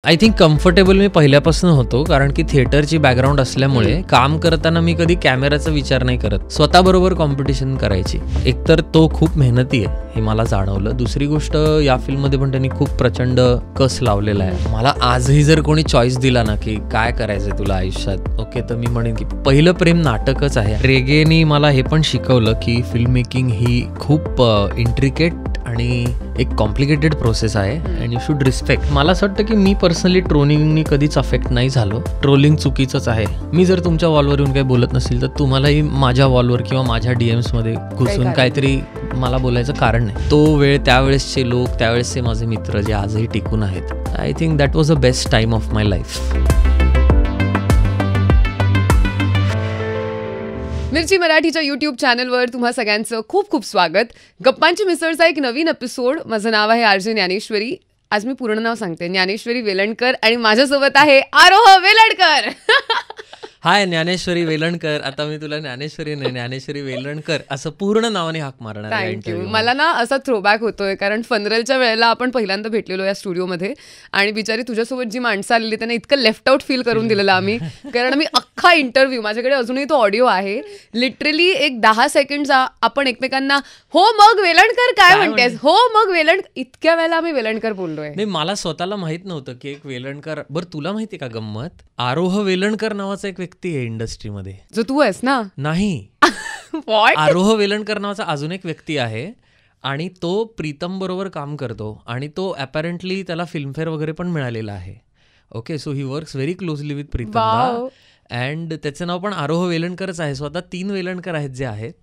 I think comfortable मी पहिल्यापासून होतो, कारण की थिएटरची बॅकग्राऊंड असल्यामुळे काम करताना मी कधी कॅमेराचा विचार नाही करत. स्वतःबरोबर कॉम्पिटिशन करायची. एकतर तो खूप मेहनती आहे हे मला जाणवलं. दुसरी गोष्ट, या फिल्ममध्ये पण त्यांनी खूप प्रचंड कस लावलेला आहे. मला आजही जर कोणी चॉईस दिला ना की काय करायचंय तुला आयुष्यात, ओके, तर मी म्हणेन की पहिलं प्रेम नाटकच आहे. रेगेनी मला हे पण शिकवलं की फिल्म मेकिंग ही खूप इंट्रिकेट आणि एक कॉम्प्लिकेटेड प्रोसेस आहे अँड यू शुड रिस्पेक्ट. मला असं वाटतं की मी पर्सनली ट्रोलिंगनी कधीच अफेक्ट नाही झालो. ट्रोलिंग चुकीचंच आहे. मी जर तुमच्या वॉलवर येऊन काही बोलत नसेल तर तुम्हालाही माझ्या वॉलवर किंवा माझ्या DMs मध्ये घुसून काहीतरी मला बोलायचं कारण नाही. तो वेळ, त्यावेळेसचे लोक, त्यावेळेसचे माझे मित्र जे आजही टिकून आहेत, I think that was a best time of my life. मिरची मराठीच्या यूट्यूब चॅनलवर तुम्हा सगळ्यांचं खूप खूप स्वागत. गप्पांची मिसळचा एक नवीन एपिसोड. माझं नाव आहे RJ ज्ञानेश्वरी. आज मी पूर्ण नाव सांगते, ज्ञानेश्वरी वेलणकर, आणि माझ्यासोबत आहे आरोह वेलणकर. हाय, ज्ञानेश्वरी वेलणकर. आता मी तुला ज्ञानेश्वरी नाही, ज्ञानेश्वरी वेलणकर असं पूर्ण नावाने हाक मारणार. थँक्यू. मला ना असा थ्रोबॅक होतोय, कारण फनरेलच्या वेळेला आपण पहिल्यांदा भेटलेलो या स्टुडिओमध्ये, आणि बिचारी तुझ्यासोबत जी माणसं आलेली त्यांना इतकं लेफ्ट आउट फील करून दिलेलं आम्ही. कारण आम्ही अख्खा इंटरव्ह्यू, माझ्याकडे अजूनही तो ऑडिओ आहे, लिटरली एक 10 सेकंडचा आपण एकमेकांना हो मग वेलणकर काय म्हणतेस, हो मग इतक्या वेळेला आम्ही वेलणकर बोललोय. नाही, मला स्वतःला माहित नव्हतं की एक वेलणकर. बरं, तुला माहिती का गंमत, आरोह वेलणकर नावाचा एक व्यक्ती आहे इंडस्ट्रीमध्ये. जो तू आहेस ना? नाही, आरोह वेलणकर नावाचा अजून एक व्यक्ती आहे आणि तो प्रीतम बरोबर काम करतो आणि तो अपॅरेंटली त्याला फिल्मफेअर वगैरे पण मिळालेला आहे. Okay, so he works very closely with Pritam and त्याचं नाव पण आरोह वेलणकरच आहे. स्वतः 3 वेलणकर आहेत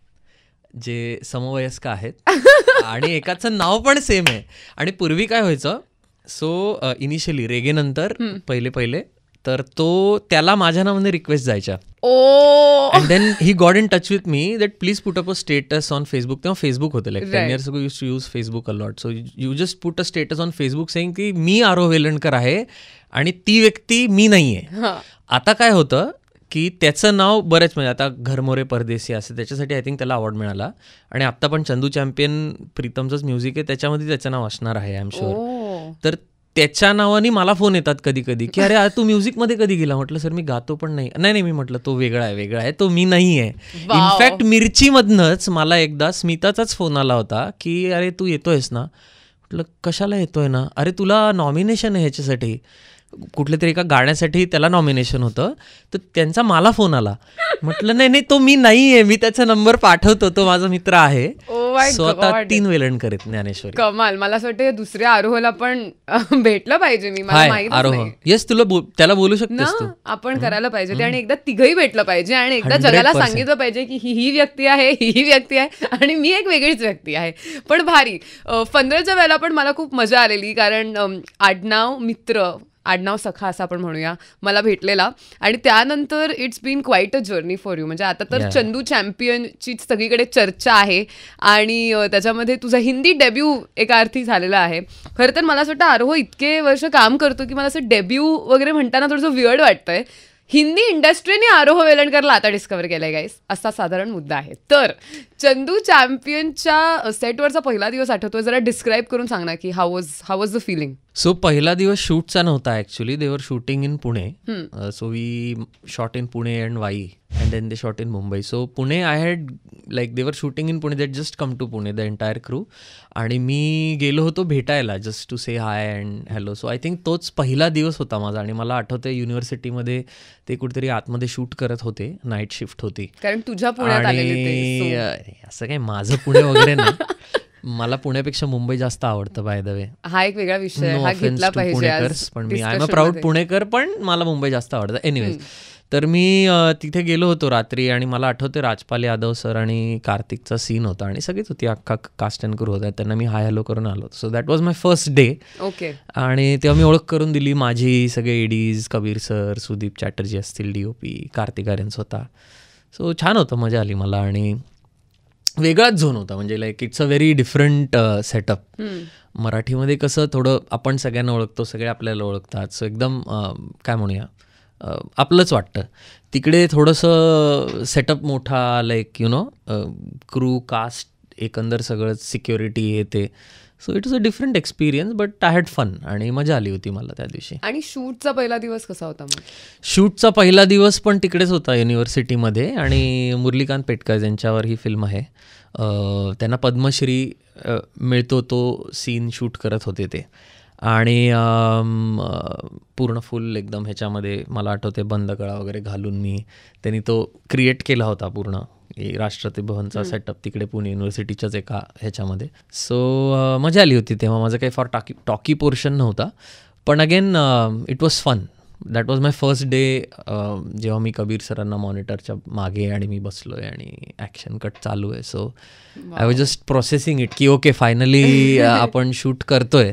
जे समवयस्क आहेत आणि एकाचं नाव पण सेम आहे. आणि पूर्वी काय व्हायचं, सो इनिशियली रेगेनंतर पहिले तर तो त्याला माझ्या नावाने रिक्वेस्ट जायच्या. And then he got in touch with me that please put up a status on Facebook. तेव्हा फेसबुक होतं, like 10 years ago use to use Facebook a lot. So you just put a status on Facebook saying की मी आरोह वेलणकर आहे आणि ती व्यक्ती मी नाही आहे. आता काय होतं की त्याचं नाव बरेच, म्हणजे आता घरमोरे परदेसी असं, त्याच्यासाठी आय थिंक त्याला अवॉर्ड मिळाला. आणि आत्ता पण चंदू चॅम्पियन प्रीतमचंच म्युझिक आहे, त्याच्यामध्ये त्याचं नाव असणार आहे, आय एम शुअर. तर त्याच्या नावाने मला फोन येतात कधी कधी की अरे तू म्युझिकमध्ये कधी गेला. म्हटलं सर मी गातो पण नाही, मी म्हटलं तो वेगळा आहे, तो मी नाही आहे. इनफॅक्ट मिरचीमधनंच मला एकदा स्मिताचाच फोन आला होता की अरे तू येतोयस ना. म्हटलं कशाला येतोय ना, अरे तुला नॉमिनेशन आहे ह्याच्यासाठी, कुठल्या तरी एका गाण्यासाठी त्याला नॉमिनेशन होतं. तर त्यांचा मला फोन आला. म्हटलं नाही तो मी नाही आहे, मी त्याचा नंबर पाठवतो, तो माझा मित्र आहे. स्वतः 3 वेलणकर आहेत ज्ञानेश्वरी. कमाल. मला असं वाटतं दुसऱ्या आरोहला पण भेटलं पाहिजे. मी मला माहिती आरोह, येस, त्याला बोलू शकतेस तू. आपण करायला पाहिजे ते, आणि एकदा तिघही भेटलं पाहिजे आणि एकदा जगाला सांगितलं पाहिजे की ही व्यक्ती आहे, ही व्यक्ती आहे आणि मी एक वेगळीच व्यक्ती आहे. पण भारी. फनरेलच्या वेळेला पण मला खूप मजा आलेली, कारण आडनाव सखा असं आपण म्हणूया, मला भेटलेला. आणि त्यानंतर it's been quite a journey for you. म्हणजे आता तर चंदू चॅम्पियनचीच सगळीकडे चर्चा आहे आणि त्याच्यामध्ये तुझा हिंदी डेब्यू एका अर्थी झालेला आहे. खरं तर मला असं वाटतं आरोह इतके वर्ष काम करतो की मला असं डेब्यू वगैरे म्हणताना थोडंसं वियर्ड वाटतंय. हिंदी इंडस्ट्रीने आरोह वेलणकरला आता डिस्कवर केलंय गाईस, असा साधारण मुद्दा आहे. तर चंदू चॅम्पियनच्या सेटवरचा पहिला दिवस आठवतोय, जरा डिस्क्राईब करून सांग ना की how was the feeling. So पहिला दिवस शूटचा नव्हता actually. They were shooting in Pune. So we shot in Pune and Wai and then they shot in Mumbai. So Pune I had like they were shooting in Pune, that just come to Pune the entire crew. आणि मी गेलो होतो भेटायला, just to say hi and hello. So I think तोच पहिला दिवस होता माझा. आणि मला आठवतंय युनिव्हर्सिटीमध्ये ते कुठेतरी आतमध्ये शूट करत होते, नाईट शिफ्ट होती, कारण तुझ्या पुण्यात आलेले. असं काय माझं पुणे वगैरे नाही, मला पुण्यापेक्षा मुंबई जास्त आवडतं. बाय द वे, हा एक वेगळा विषय, हा घेतला पाहिजे. पण मी आय एम अ प्राऊड पुणेकर, पण मला मुंबई जास्त आवडतं. एनिवेज, तर मी तिथे गेलो होतो रात्री आणि मला आठवते राजपाल यादव सर आणि कार्तिकचा सीन होता आणि सगळीच होती, अख्खा कास्ट अँड क्रू होता. त्यांना मी हाय हॅलो करून आलो. So that was my first day. Okay. आणि तेव्हा मी ओळख करून दिली माझी. सगळे एडीज, कबीर सर, सुदीप चॅटर्जी असतील, DOP, कार्तिक आर्यन्स होता. सो छान होतं, मजा आली मला. आणि वेगळाच झोन होता, म्हणजे like it's a very different setup. मराठीमध्ये कसं थोडं आपण सगळ्यांना ओळखतो, सगळे आपल्याला ओळखतात, सो एकदम काय म्हणूया आपलंच वाटतं. तिकडे थोडंसं सेटअप मोठा, लाईक क्रू, कास्ट, एकंदर सगळं सिक्युरिटी हे ते. So it was a different experience, but I had fun आणि मजा आली होती मला त्या दिवशी. आणि शूटचा पहिला दिवस कसा होता मग? शूटचा पहिला दिवस पण तिकडेच होता युनिव्हर्सिटीमध्ये, आणि मुरलीकांत पेटकर ज्यांच्यावर ही फिल्म आहे त्यांना पद्मश्री मिळतो तो सीन शूट करत होते ते. आणि पूर्ण फुल एकदम ह्याच्यामध्ये मला आठवते बंद गळा वगैरे घालून त्यांनी तो क्रिएट केला होता पूर्ण राष्ट्रपती भवनचा सेटअप तिकडे पुणे युनिव्हर्सिटीच्याच एका ह्याच्यामध्ये. सो मजा आली होती तेव्हा. माझं काही फार टॉकी पोर्शन नव्हता, पण again it was fun. That was my first day जेव्हा मी कबीर सरांना मॉनिटरच्या मागे आणि मी बसलो आहे आणि ॲक्शन कट चालू आहे. So I was just processing it की ओके फायनली आपण शूट करतोय.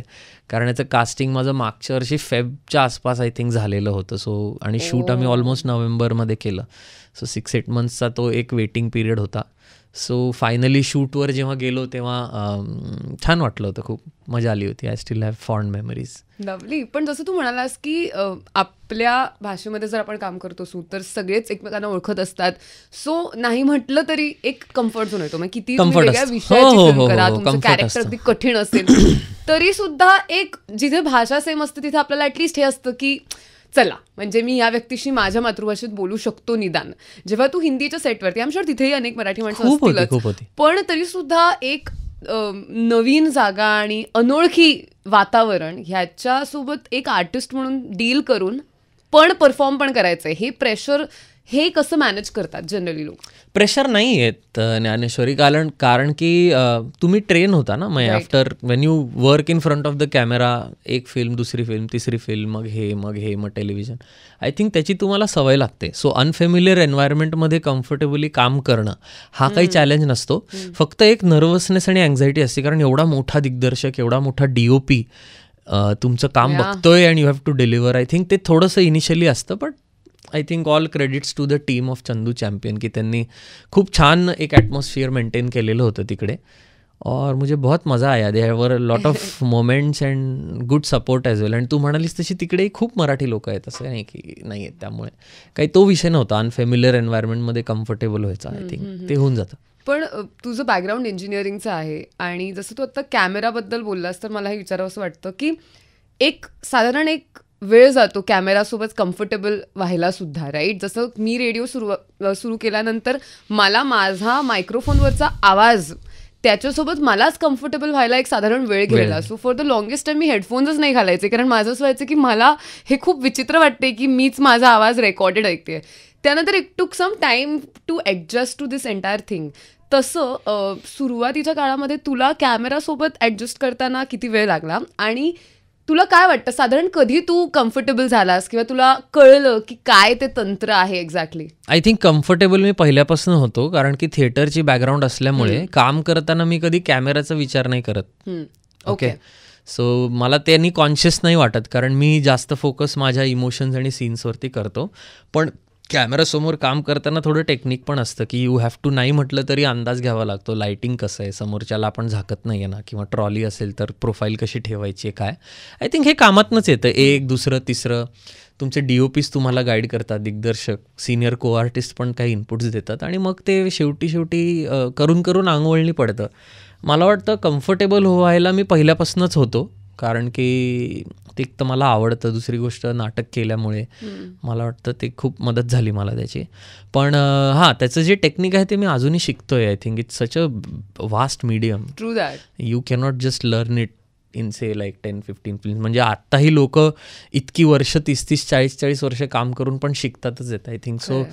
कारण याचं कास्टिंग माझं मागच्या वर्षी फेबच्या आसपास आय थिंक झालेलं होतं. सो आणि शूट आम्ही ऑलमोस्ट नोव्हेंबरमध्ये केलं. सो 6-8 मंथ्सचा तो एक वेटिंग पिरियड होता. सो फायनली शूटवर जेव्हा गेलो तेव्हा छान वाटलं होतं, खूप मजा आली होती. I still have fond memories. Lovely. पण जसं तू म्हणालास की आपल्या भाषेमध्ये जर आपण काम करतो असू तर सगळेच एकमेकांना ओळखत असतात. सो नाही म्हटलं तरी एक कम्फर्ट झोन येतो. मग किती वेगळ्या विषयाची फिल्म करा, तुमचं कॅरेक्टर अगदी कठीण असेल तरी सुद्धा एक जिथे भाषा सेम असते तिथे आपल्याला ॲटलिस्ट हे असतं की चला म्हणजे मी या व्यक्तीशी माझ्या मातृभाषेत बोलू शकतो निदान. जेव्हा तू हिंदीच्या सेटवरती, आय एम शुअर तिथेही अनेक मराठी माणसं असतीलच, पण तरी सुद्धा एक नवीन जागा आणि अनोळखी वातावरण ह्याच्यासोबत एक आर्टिस्ट म्हणून डील करून पण परफॉर्म पण करायचं आहे, हे प्रेशर हे कसं मॅनेज करतात जनरली लोक? प्रेशर नाही आहेत ज्ञानेश्वरी, कारण की तुम्ही ट्रेन होता ना. मग after Wien you work in front of the camera, एक फिल्म, दुसरी फिल्म, तिसरी फिल्म, मग टेलिव्हिजन, आय थिंक त्याची तुम्हाला सवय लागते. सो अनफेमिलियर एन्व्हायरमेंटमध्ये कम्फर्टेबली काम करणं हा काही चॅलेंज नसतो. फक्त एक नर्वसनेस आणि अँझायटी असते, कारण एवढा मोठा दिग्दर्शक, एवढा मोठा DOP तुमचं काम बघतोय and you have to deliver. I think ते थोडंसं इनिशियली असतं, but I think all credits to the team of Chandu champion की त्यांनी खूप छान एक ॲटमॉस्फिअर मेंटेन केलेलं होतं तिकडे. और मुझे बहुत मजा आया. There were lot of moments and good support as well. आणि तू म्हणालीस तशी तिकडे खूप मराठी लोक आहेत, असं नाही की नाही आहेत. त्यामुळे काही तो विषय नव्हता. अनफेमिलियर एन्व्हायरमेंटमध्ये कम्फर्टेबल व्हायचं, आय थिंक ते होऊन जातं. पण तुझं बॅकग्राऊंड इंजिनिअरिंगचं आहे आणि जसं तू आता कॅमेराबद्दल बोललास तर मला हे विचारावं असं वाटतं की एक साधारण एक वेळ जातो कॅमेरासोबत कम्फर्टेबल व्हायला सुद्धा, राईट? जसं मी रेडिओ सुरू केल्यानंतर मला माझा मायक्रोफोनवरचा आवाज त्याच्यासोबत मलाच कम्फर्टेबल व्हायला एक साधारण वेळ गेला. So for the longest time मी हेडफोन्सच नाही घालायचे, कारण माझं असं व्हायचं की मला हे खूप विचित्र वाटते की मीच माझा आवाज रेकॉर्डेड ऐकते. त्यानंतर it took some time to adjust to this entire thing. तसं सुरुवातीच्या काळामध्ये तुला कॅमेरासोबत ॲडजस्ट करताना किती वेळ लागला आणि तुला काय वाटतं साधारण कधी तू कम्फर्टेबल झालास किंवा तुला कळलं की काय ते तंत्र आहे एक्झॅक्टली? आय थिंक कम्फर्टेबल मी पहिल्यापासून होतो, कारण की थिएटरची बॅकग्राऊंड असल्यामुळे काम करताना मी कधी कॅमेराचा विचार नाही करत. ओके, सो मला त्यांनी कॉन्शियस नाही वाटत, कारण मी जास्त फोकस माझ्या इमोशन्स आणि सीन्सवरती करतो. पण कॅमेरासमोर काम करताना थोडं टेक्निक पण असतं की यू हॅव टू, नाही म्हटलं तरी अंदाज घ्यावा लागतो. लाईटिंग कसं आहे, समोरच्याला आपण झाकत नाही आहे ना, किंवा ट्रॉली असेल तर प्रोफाईल कशी ठेवायची आहे, काय. आय थिंक हे कामातनंच येतं. एक दुसरं तिसरं तुमचे DOPs तुम्हाला गाईड करतात, दिग्दर्शक, सिनियर को आर्टिस्ट पण काही इनपुट्स देतात, आणि मग ते शेवटी करून अंगवळणी पडतं. मला वाटतं कम्फर्टेबल व्हायला मी पहिल्यापासूनच होतो, कारण की ते तर मला आवडतं. दुसरी गोष्ट नाटक केल्यामुळे मला वाटतं ते खूप मदत झाली मला त्याची. पण हां, त्याचं जे टेक्निक आहे ते मी अजूनही शिकतोय. I think it's such a vast medium. True that. You cannot just learn it in say like 10-15 film. म्हणजे आत्ताही लोक इतकी वर्ष 30-30, 40-40 वर्ष काम करून पण शिकतातच आहेत, I think. So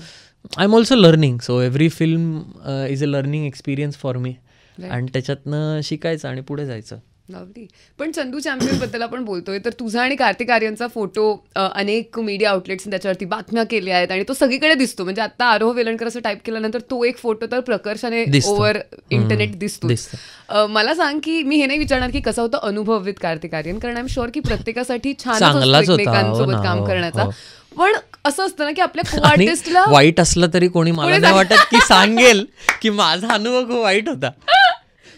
I am also learning. So every film is a learning experience for me, आणि त्याच्यातनं शिकायचं आणि पुढे जायचं. लवली. पण चंदू चॅम्पियन बद्दल आपण बोलतोय तर तुझा आणि कार्तिक आर्यनचा फोटो अनेक मीडिया आउटलेट्सने त्याच्यावरती बातम्या केल्या आहेत आणि तो सगळीकडे दिसतो. म्हणजे आता आरोह वेलणकर असं टाईप केल्यानंतर तो एक फोटो तर प्रकर्षाने ओव्हर इंटरनेट दिसतो. मला सांग की मी हे नाही विचारणार की कसा होता अनुभव विथ कार्तिक आर्यन, कारण आय एम शुअर की प्रत्येकासाठी छान असतो एकमेकांसोबत काम करण्याचा. पण असं असतं ना की आपल्या को आर्टिस्टला वाईट असलं तरी कोणी मला नाही वाटत की सांगेल की माझा अनुभव खूप वाईट होता,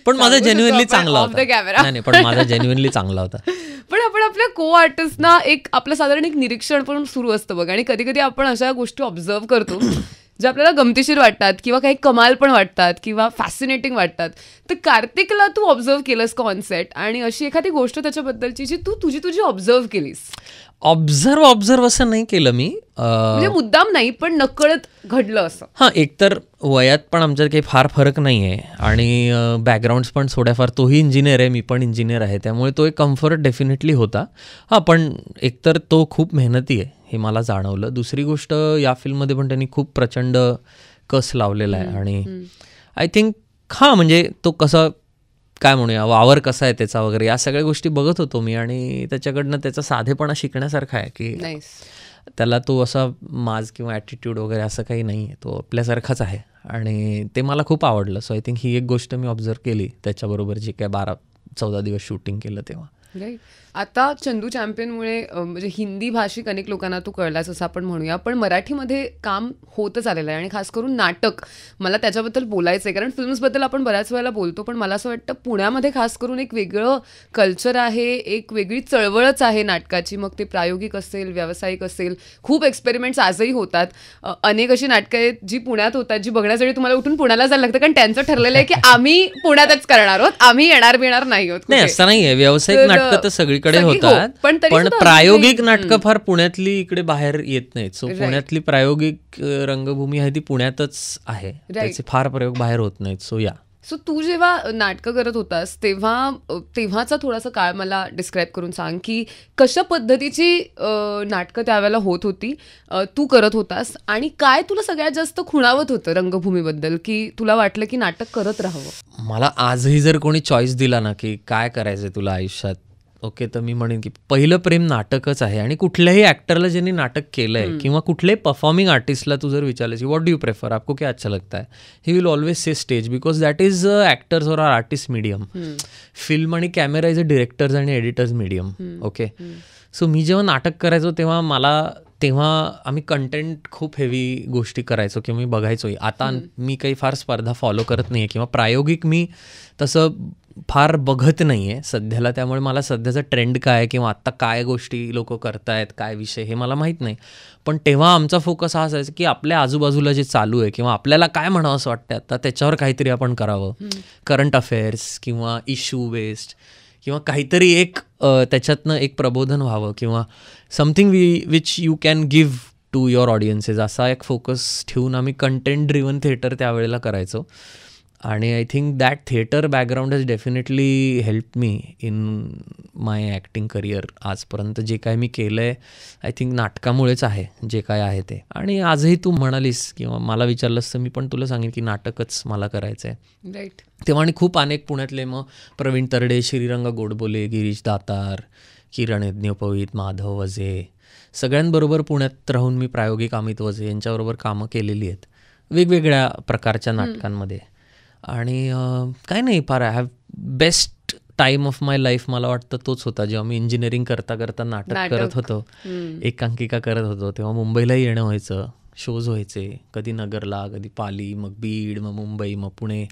पण माझा जेन्युइनली चांगला होता. नाही, पण माझा जेन्युइनली चांगला होता. पण आपण आपल्या को आर्टिस्टना एक आपलं साधारण एक निरीक्षण पण सुरू असतं बघ, आणि कधी कधी आपण अशा गोष्टी ऑब्झर्व करतो जे आपल्याला गमतीशीर वाटतात किंवा काही कमाल पण वाटतात किंवा फॅसिनेटिंग वाटतात. तर कार्तिकला तू ऑब्झर्व केलंस का ऑन सेट, आणि अशी एखादी गोष्ट त्याच्याबद्दलची जी तू तुझी ऑब्झर्व केलीस? ऑब्झर्व असं नाही केलं मी, म्हणजे मुद्दाम नाही पण नकळत घडलं असं. हां, एकतर वयात पण आमच्यात काही फार फरक नाही आहे आणि बॅकग्राऊंड्स पण थोड्याफार, तोही इंजिनियर आहे, मी पण इंजिनियर आहे, त्यामुळे तो एक कम्फर्ट डेफिनेटली होता. हां, पण एकतर तो खूप मेहनती आहे हे मला जाणवलं. दुसरी गोष्ट, या फिल्ममध्ये पण त्यांनी खूप प्रचंड कस लावलेला आहे आणि आय थिंक म्हणजे तो कसा, काय म्हणूया, वावर कसा आहे त्याचा वगैरे, या सगळ्या गोष्टी बघत होतो मी आणि त्याच्याकडनं त्याचा साधेपणा शिकण्यासारखा आहे की त्याला तो असा माज किंवा ॲटिट्यूड वगैरे असं काही नाही आहे, तो आपल्यासारखाच आहे आणि ते मला खूप आवडलं. सो आय थिंक ही एक गोष्ट मी ऑब्झर्व केली त्याच्याबरोबर जे काय 12-14 दिवस शूटिंग केलं तेव्हा. राईट. आता चंदू चॅम्पियनमुळे म्हणजे हिंदी भाषिक अनेक लोकांना तू कळलास असं आपण म्हणूया, पण मराठीमध्ये काम होतच आलेलं आहे आणि खास करून नाटक, मला त्याच्याबद्दल बोलायचं आहे. कारण फिल्म्सबद्दल आपण बऱ्याच वेळेला बोलतो, पण मला असं वाटतं पुण्यामध्ये खास करून एक वेगळं कल्चर आहे, एक वेगळी चळवळच आहे नाटकाची. मग ते प्रायोगिक असेल, व्यावसायिक असेल, खूप एक्सपेरिमेंट्स आजही होतात. अनेक अशी नाटकं आहेत जी पुण्यात होतात, जी बघण्यासाठी तुम्हाला उठून पुण्याला जायला लागतं, कारण त्यांचं ठरलेलं आहे की आम्ही पुण्यातच करणार आहोत, आम्ही येणार नाही आहोत. नाही, असं नाही आहे. व्यावसायिक नाटकं तर सगळीकडे होतात, पण प्रायोगिक नाटकं फार पुण्यातली इकडे बाहेर येत नाहीत. सो पुण्यातली प्रायोगिक रंगभूमी आहे ती पुण्यातच आहे, त्याचे फार प्रयोग बाहेर होत नाहीत. सो तू जेव्हा नाटकं करत होतास तेव्हाचा थोडासा काळ मला डिस्क्राईब करून सांग की कशा पद्धतीची नाटकं त्यावेळेला होत होती, तू करत होतास, आणि काय तुला सगळ्यात जास्त खुणावत होतं रंगभूमीबद्दल की तुला वाटलं की नाटक करत राहावं? मला आजही जर कोणी चॉईस दिला ना की काय करायचंय तुला आयुष्यात, ओके, तर मी म्हणेन की पहिलं प्रेम नाटकच आहे. आणि कुठल्याही ॲक्टरला ज्यांनी नाटक केलंय किंवा कुठल्याही परफॉर्मिंग आर्टिस्टला तू जर विचारलं की व्हॉट डू यू प्रेफर, आपको क्या अच्छा लगता है, he will always say stage, because that is actors or artist medium. Film आणि कॅमेरा इज अ डिरेक्टर्स आणि एडिटर्स मीडियम. ओके, सो मी जेव्हा नाटक करायचो तेव्हा आम्ही कंटेंट खूप हेवी गोष्टी करायचो किंवा मी बघायचो. आता मी काही फार स्पर्धा फॉलो करत नाही आहे किंवा प्रायोगिक मी तसं फार बघत नाही आहे सध्याला, त्यामुळे मला सध्याचा ट्रेंड काय आहे किंवा आत्ता काय गोष्टी लोक करतायत, काय विषय, हे मला माहीत नाही. पण तेव्हा आमचा फोकस हा असायचा की आपल्या आजूबाजूला जे चालू आहे किंवा आपल्याला काय म्हणावं असं वाटतं आता, त्याच्यावर काहीतरी आपण करावं. करंट अफेअर्स किंवा इश्यू बेस्ड किंवा काहीतरी एक त्याच्यातनं एक प्रबोधन व्हावं किंवा something which you can give to your audiences, असा एक फोकस ठेवून आम्ही कंटेंट ड्रिव्हन थिएटर त्यावेळेला करायचो. आणि I think that theatre background has definitely help me in my acting career. आजपर्यंत जे काय मी केलं आहे आय थिंक नाटकामुळेच आहे जे काय आहे ते. आणि आजही तू म्हणालीस किंवा मला विचारलंस तर मी पण तुला सांगेन की नाटकच मला करायचं आहे. राईट. तेव्हा आणि खूप अनेक पुण्यातले, मग प्रवीण तरडे, श्रीरंग गोडबोले, गिरीश दातार, किरण यज्ञोपवीत, माधव वझे, सगळ्यांबरोबर पुण्यात राहून मी प्रायोगिक अमित वझे यांच्याबरोबर कामं केलेली आहेत वेगवेगळ्या प्रकारच्या नाटकांमध्ये. आणि काय नाही, फार I have best time of my life मला वाटतं तोच होता जेव्हा मी इंजिनिअरिंग करता नाटक करत होतो, एकांकिका करत होतो. तेव्हा मुंबईलाही येणं व्हायचं, शोज व्हायचे, कधी नगरला, कधी पाली, मग बीड, मग मुंबई, मग पुणे.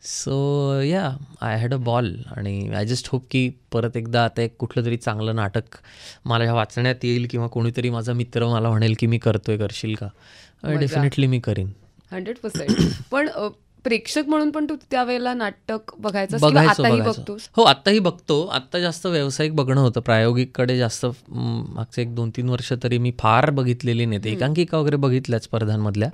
सो या, आय हॅड अ बॉल. आणि आय जस्ट होप की परत एकदा आता एक कुठलं तरी चांगलं नाटक मला वाचण्यात येईल किंवा कोणीतरी माझा मित्र मला म्हणेल की मी करतोय, करशील का? डेफिनेटली मी करीन, 100%. पण प्रेक्षक म्हणून पण तू त्यावेळेला नाटक बघायचं? बघतोस? हो, आत्ताही बघतो. आत्ता जास्त व्यावसायिक बघणं होतं, प्रायोगिककडे जास्त. मागचे 1-2-3 वर्ष तरी मी फार बघितलेली नाहीत. एकांकिका वगैरे बघितल्याच स्पर्धांमधल्या,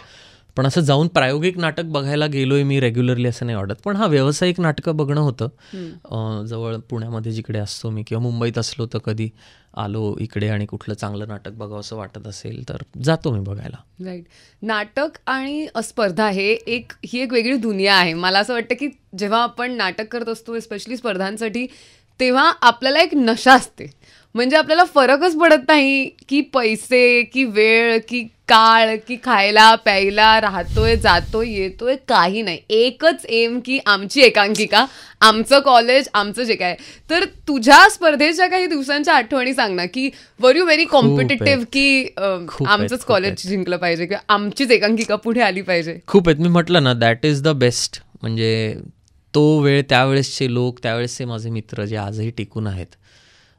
पण असं जाऊन प्रायोगिक नाटक बघायला गेलोय मी रेग्युलरली असं नाही वाटत. पण हा व्यावसायिक नाटकं बघणं होतं जवळ पुण्यामध्ये जिकडे असतो मी, किंवा मुंबईत असलो तर कधी आलो इकडे आणि कुठलं चांगलं नाटक बघावं असं वाटत असेल तर जातो मी बघायला. राईट. नाटक आणि स्पर्धा ही एक वेगळी दुनिया आहे. मला असं वाटतं की जेव्हा आपण नाटक करत असतो स्पेशली स्पर्धांसाठी, तेव्हा आपल्याला एक नशा असते. म्हणजे आपल्याला फरकच पडत नाही की पैसे, की वेळ, की काळ, की खायला प्यायला, राहतोय जातोय येतोय, काही नाही. एकच एम की आमची एकांकिका, आमचं कॉलेज, आमचं जे काय. तर तुझ्या स्पर्धेच्या काही दिवसांच्या आठवणी सांग ना, की वर यू व्हेरी कॉम्पिटिटिव्ह की आमचंच कॉलेज जिंकलं पाहिजे किंवा आमचीच एकांकिका पुढे आली पाहिजे? खूप आहेत. मी म्हटलं ना, दॅट इज द बेस्ट. म्हणजे तो वेळ, त्यावेळेसचे लोक, त्यावेळेसचे माझे मित्र जे आजही टिकून आहेत,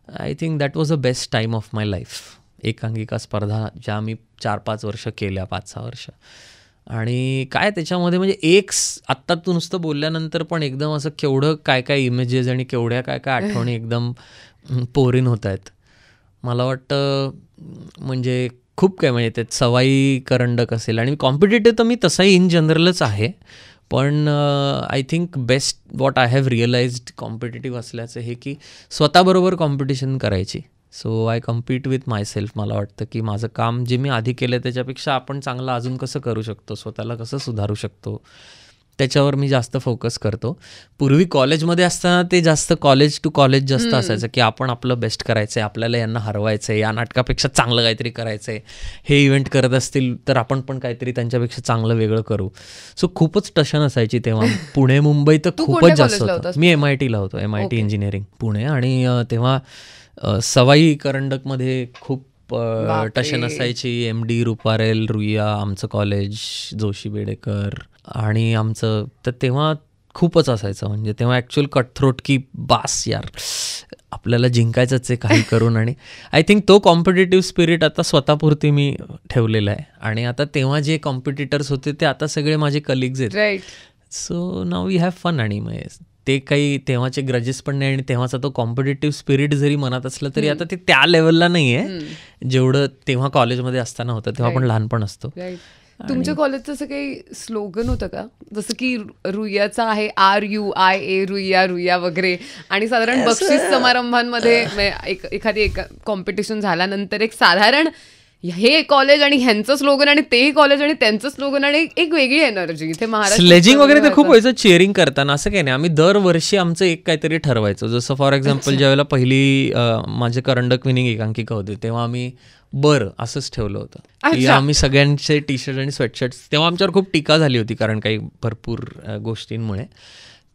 I think that was the best time of my life. एकांकिका स्पर्धा ज्या मी 4-5 वर्ष केल्या, 5-6 वर्ष, आणि काय त्याच्यामध्ये म्हणजे आत्ता तू नुसतं बोलल्यानंतर पण एकदम असं केवढं काय काय इमेजेस आणि केवढ्या काय काय आठवणी एकदम पोरीन होत आहेत. मला वाटतं म्हणजे खूप काय म्हणजे त्यात सवाई करंडक असेल आणि कॉम्पिटिटिव्ह तर मी तसाही इन जनरलच आहे, पण I think best what I have realised competitive असल्याचं हे की स्वतःबरोबर कॉम्पिटिशन करायची. So I compete with my self. मला वाटतं की माझं काम जे मी आधी केलं त्याच्यापेक्षा आपण चांगलं अजून कसं करू शकतो, स्वतःला कसं सुधारू शकतो, त्याच्यावर मी जास्त फोकस करतो. पूर्वी कॉलेजमध्ये असताना ते जास्त कॉलेज टू कॉलेज जास्त असायचं की आपण आपलं बेस्ट करायचं आहे, आपल्याला यांना हरवायचं आहे, या नाटकापेक्षा चांगलं काहीतरी करायचं आहे, हे इव्हेंट करत असतील तर आपण पण काहीतरी त्यांच्यापेक्षा चांगलं वेगळं करू. सो खूपच टशन असायची तेव्हा. पुणे मुंबई तर खूपच जास्त होतं. मी MITला होतो, MIT इंजिनिअरिंग पुणे. आणि तेव्हा सवाई करंडकमध्ये खूप टशन असायची. MD रुपारेल, रुईया, आमचं कॉलेज, जोशी बेडेकर आणि आमचं तर तेव्हा खूपच असायचं. म्हणजे तेव्हा ॲक्च्युअल कटथ्रोट की बास यार आपल्याला जिंकायचंच आहे काही करून. आणि आय थिंक तो कॉम्पिटिटिव्ह स्पिरिट आता स्वतःपुरती मी ठेवलेला आहे. आणि आता तेव्हा जे कॉम्पिटिटर्स होते ते आता सगळे माझे कलिग्ज आहेत. So now we have fun. आणि ते काही तेव्हाचे ग्रजेस पण नाही आणि तेव्हाचा तो कॉम्पिटिटिव्ह स्पिरिट जरी मनात असलं तरी आता ते त्या लेवलला नाही आहे जेवढं तेव्हा कॉलेजमध्ये असताना होतं. तेव्हा आपण लहानपण असतो. तुमच्या कॉलेजचं असं काही स्लोगन होतं का, जसं की रुईयाचा आहे RUIA, रुईया रुईया वगैरे, आणि साधारण बक्षीस समारंभांमध्ये एखादी कॉम्पिटिशन झाल्यानंतर एक साधारण हे कॉलेज आणि ह्यांचं स्लोगन आणि ते कॉलेज आणि त्यांचं स्लोगन आणि एक वेगळी एनर्जी इथे महाराष्ट्र स्लेजिंग वगैरे तर खूप व्हायचं. चेअरिंग करताना असं काही नाही, आम्ही दरवर्षी आमचं एक काहीतरी ठरवायचं. जसं फॉर एक्झाम्पल ज्यावेळेला पहिली माझे करंडक विनिंग एकांकिका होते तेव्हा आम्ही बरं असंच ठेवलं होतं की आम्ही सगळ्यांचे टी-शर्ट आणि स्वेटशर्ट्स, तेव्हा आमच्यावर खूप टीका झाली होती कारण काही भरपूर गोष्टींमुळे,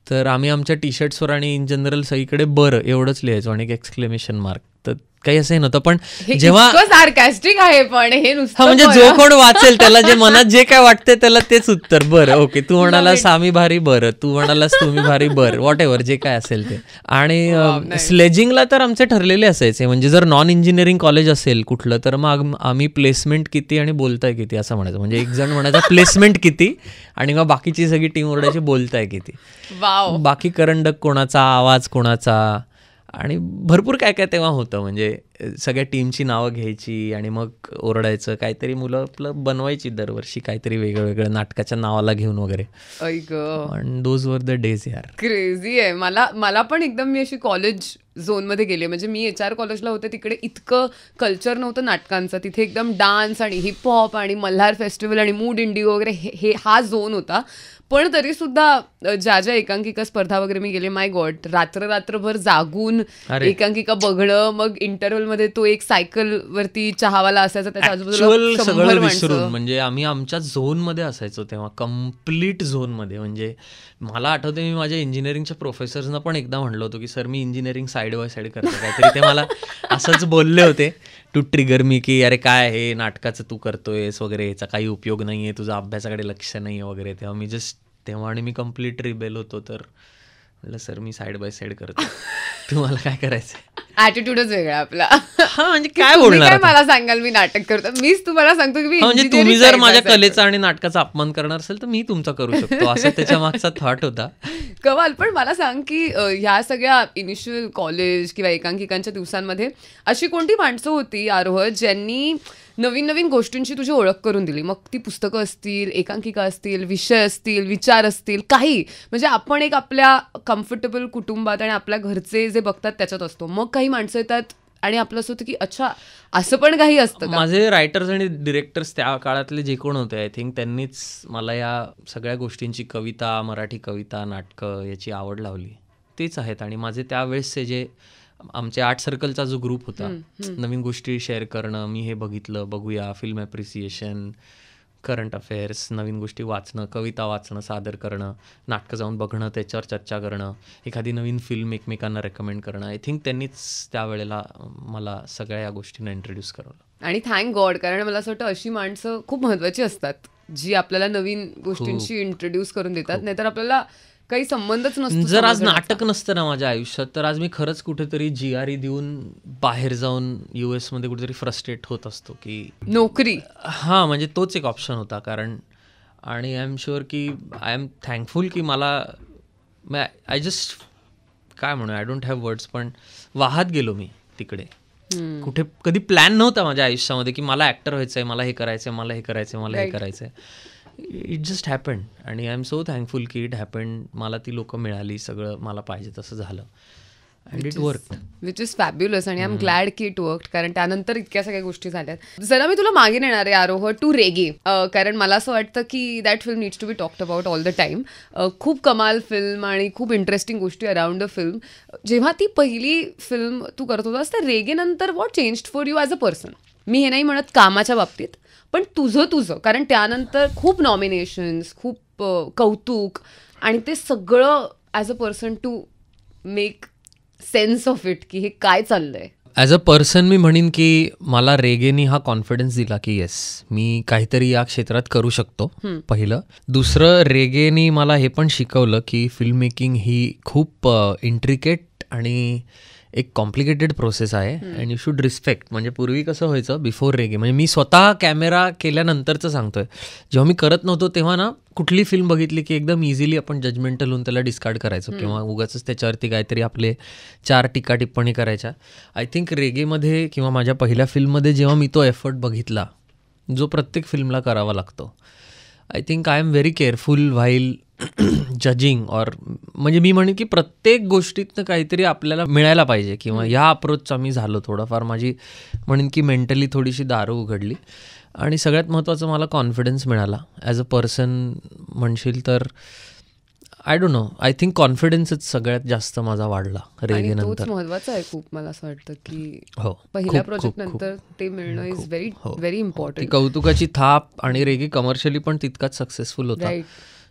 तर आम्ही आमच्या टी-शर्ट्सवर आणि इन जनरल सगळीकडे बरं एवढंच लिहायचो आणि एक एक्सक्लेमेशन मार्क. तर काही असंही नव्हतं. पण जेव्हा सार्कास्टिक आहे पण हे नुसतं म्हणजे जो कोण वाचेल त्याला जे मनात जे काय वाटते त्याला तेच उत्तर. बरं ओके, तू म्हणालास आम्ही भारी, बरं तू म्हणालास तुम्ही भारी, बरं वॉट एव्हर जे काय असेल ते. आणि स्लेजिंगला तर आमचे ठरलेले असायचे. म्हणजे जर नॉन इंजिनिअरिंग कॉलेज असेल कुठलं तर मग आम्ही प्लेसमेंट किती आणि बोलताय किती असं म्हणायचं. म्हणजे एक जण म्हणायचा प्लेसमेंट किती आणि मग बाकीची सगळी टीम ओरडायची बोलताय किती. बाकी करंडक कोणाचा, आवाज कोणाचा आणि भरपूर काय काय तेव्हा होतं. म्हणजे सगळ्या टीमची नावं घ्यायची आणि मग ओरडायचं. काहीतरी मुलं आपलं बनवायची दरवर्षी काहीतरी वेगळं वेगळं नाटकाच्या नावाला घेऊन वगैरे. आणि दोज वर द डेज यार. क्रेझी आहे. मला पण एकदम मी अशी कॉलेज झोनमध्ये गेले. म्हणजे मी HR कॉलेजला होते तिकडे इतकं कल्चर नव्हतं नाटकांचं. तिथे एकदम डान्स आणि हिपहॉप आणि मल्हार फेस्टिवल आणि मूड इंडिगो वगैरे हा झोन होता. पण तरी सुद्धा ज्या एकांकिका स्पर्धा वगैरे मी गेले, माय गॉड, रात्रभर जागून एकांकिका बघणं. मग इंटरव्हल मध्ये तो एक सायकल वरती चहावाला असायचा, त्याच्या आजूबाजूला सगळं विसरून. म्हणजे आम्ही आमच्या झोन मध्ये असायचो तेव्हा, कम्प्लीट झोन मध्ये. म्हणजे मला आठवते मी माझ्या इंजिनिअरिंगच्या प्रोफेसर्सना पण एकदा म्हणलं होतं की sir me engineering side by side करतो काहीतरी. ते मला असंच बोलले होते टू ट्रिगर मी की अरे काय हे नाटकाचं तू करतोयस वगैरे, याचा काही उपयोग नाही आहे, तुझा अभ्यासाकडे लक्ष नाही आहे वगैरे. तेव्हा आणि मी कम्प्लीट रिबेल होतो. तर म्हटलं sir me side by side करतो, तुम्हाला काय करायचं. ऍटिट्यूडच वेगळा आपला. हा म्हणजे काय बोलणार, मला सांगाल मी नाटक करतो, मीच तुम्हाला सांगतो की म्हणजे तुम्ही जर माझ्या कलेचा आणि नाटकाचा अपमान करणार असेल तर मी तुमचा करू शकतो, असं त्याच्या मागचा थॉट होता. कमाल. पण मला सांग की ह्या सगळ्या इनिशियल कॉलेज किंवा एकांकिकांच्या दिवसांमध्ये अशी कोणती माणसं होती आरोह ज्यांनी नवीन नवीन गोष्टींची तुझी ओळख करून दिली? मग ती पुस्तकं असतील, एकांकिका असतील, विषय असतील, विचार असतील, काही. म्हणजे आपण एक आपल्या कम्फर्टेबल कुटुंबात आणि आपल्या घरचे जे बघतात त्याच्यात असतो. मग काही माणसं येतात आणि आपलं असं होतं की अच्छा असं पण काही असतं. माझे रायटर्स आणि डिरेक्टर्स त्या काळातले जे कोण होते आय थिंक त्यांनीच मला या सगळ्या गोष्टींची, कविता, मराठी कविता, नाटकं याची आवड लावली. तेच आहेत. आणि माझे त्यावेळेसचे जे आमच्या आर्ट सर्कलचा जो ग्रुप होता, नवीन गोष्टी शेअर करणं, मी हे बघितलं, बघूया, फिल्म ॲप्रिसिएशन, करंट अफेअर्स, नवीन गोष्टी वाचणं, कविता वाचणं, सादर करणं, नाटकं जाऊन बघणं, त्याच्यावर चर्चा करणं, एखादी नवीन फिल्म एकमेकांना रेकमेंड करणं. आय थिंक त्यांनीच त्यावेळेला मला सगळ्या या गोष्टींना इंट्रोड्यूस करवलं. आणि थँक गॉड, कारण मला असं वाटतं अशी माणसं खूप महत्त्वाची असतात जी आपल्याला नवीन गोष्टींशी इंट्रोड्यूस करून देतात. नाहीतर आपल्याला काही संबंधच नसतो. जर आज नाटक नसतं ना माझ्या आयुष्यात तर आज मी खरंच कुठेतरी GRE देऊन बाहेर जाऊन US मध्ये कुठेतरी फ्रस्ट्रेट होत असतो की नोकरी. हां म्हणजे तोच एक ऑप्शन होता. कारण आणि आय एम शुअर की आय एम थँकफुल की मला आय जस्ट काय म्हणू, आय डोंट हॅव वर्ड्स, पण वाहत गेलो मी तिकडे. कुठे कधी प्लॅन नव्हता माझ्या आयुष्यामध्ये की मला ॲक्टर व्हायचं आहे, मला हे करायचं आहे, मला हे करायचं आहे, मला हे करायचं आहे. इट जस्ट हॅपन्ड आणि आय एम सो थँकफुल की इट हॅपन्ड. मला ती लोकं मिळाली, सगळं मला पाहिजे तसं झालं. And it work, which is fabulous. आणि आय एम ग्लॅड की इट वर्क, कारण त्यानंतर इतक्या सगळ्या गोष्टी झाल्यात. जरा मी तुला मागे नेणार आहे आरोह टू रेगे, कारण मला असं वाटतं की that film needs to be talked about all the time. खूप कमाल फिल्म आणि खूप इंटरेस्टिंग गोष्टी अराउंड द फिल्म. जेव्हा ती पहिली फिल्म तू करत होतास तर रेगे नंतर what changed for you as a person? मी हे नाही म्हणत कामाच्या बाबतीत, पण तुझं कारण त्यानंतर खूप नॉमिनेशन्स, खूप कौतुक, आणि ते सगळं as a person to make sense of it की हे काय चाललंय. ॲज अ पर्सन मी म्हणेन की मला रेगेनी हा कॉन्फिडन्स दिला की येस मी काहीतरी या क्षेत्रात करू शकतो, पहिलं. दुसरं, रेगेनी मला हे पण शिकवलं की फिल्म मेकिंग ही खूप इंट्रिकेट आणि एक कॉम्प्लिकेटेड प्रोसेस आहे अँड यू शुड रिस्पेक्ट. म्हणजे पूर्वी कसं व्हायचं बिफोर रेगे, म्हणजे मी स्वतः कॅमेरा केल्यानंतरचं सांगतोय, जेव्हा मी करत नव्हतो तेव्हा ना कुठली फिल्म बघितली की एकदम इझिली आपण जजमेंटल होऊन त्याला डिस्कार्ड करायचो किंवा उगाचच त्याच्यावरती काहीतरी आपले 4 टीका टिप्पणी करायच्या. आय थिंक रेगेमध्ये किंवा माझ्या पहिल्या फिल्ममध्ये जेव्हा मी तो एफर्ट बघितला जो प्रत्येक फिल्मला करावा लागतो, I think I am very careful while judging. और म्हणजे मी म्हणेन की प्रत्येक गोष्टीतनं काहीतरी आपल्याला मिळायला पाहिजे किंवा ह्या अप्रोचचा मी झालो थोडाफार. माझी म्हणेन की मेंटली थोडीशी दारं उघडली आणि सगळ्यात महत्त्वाचं मला कॉन्फिडन्स मिळाला ॲज अ पर्सन म्हणशील तर. I don't know, I think कॉन्फिडन्सच सगळ्यात जास्त माझा वाढला रेगेनंतर. महत्वाचं आहे खूप. मला असं वाटतं की हो, पहिल्या प्रोजेक्ट नंतर ते मिळणं इज व्हेरी व्हेरी इम्पॉर्टंट. कौतुकाची थाप. आणि रेगे कमर्शियली पण तितकाच सक्सेसफुल होता.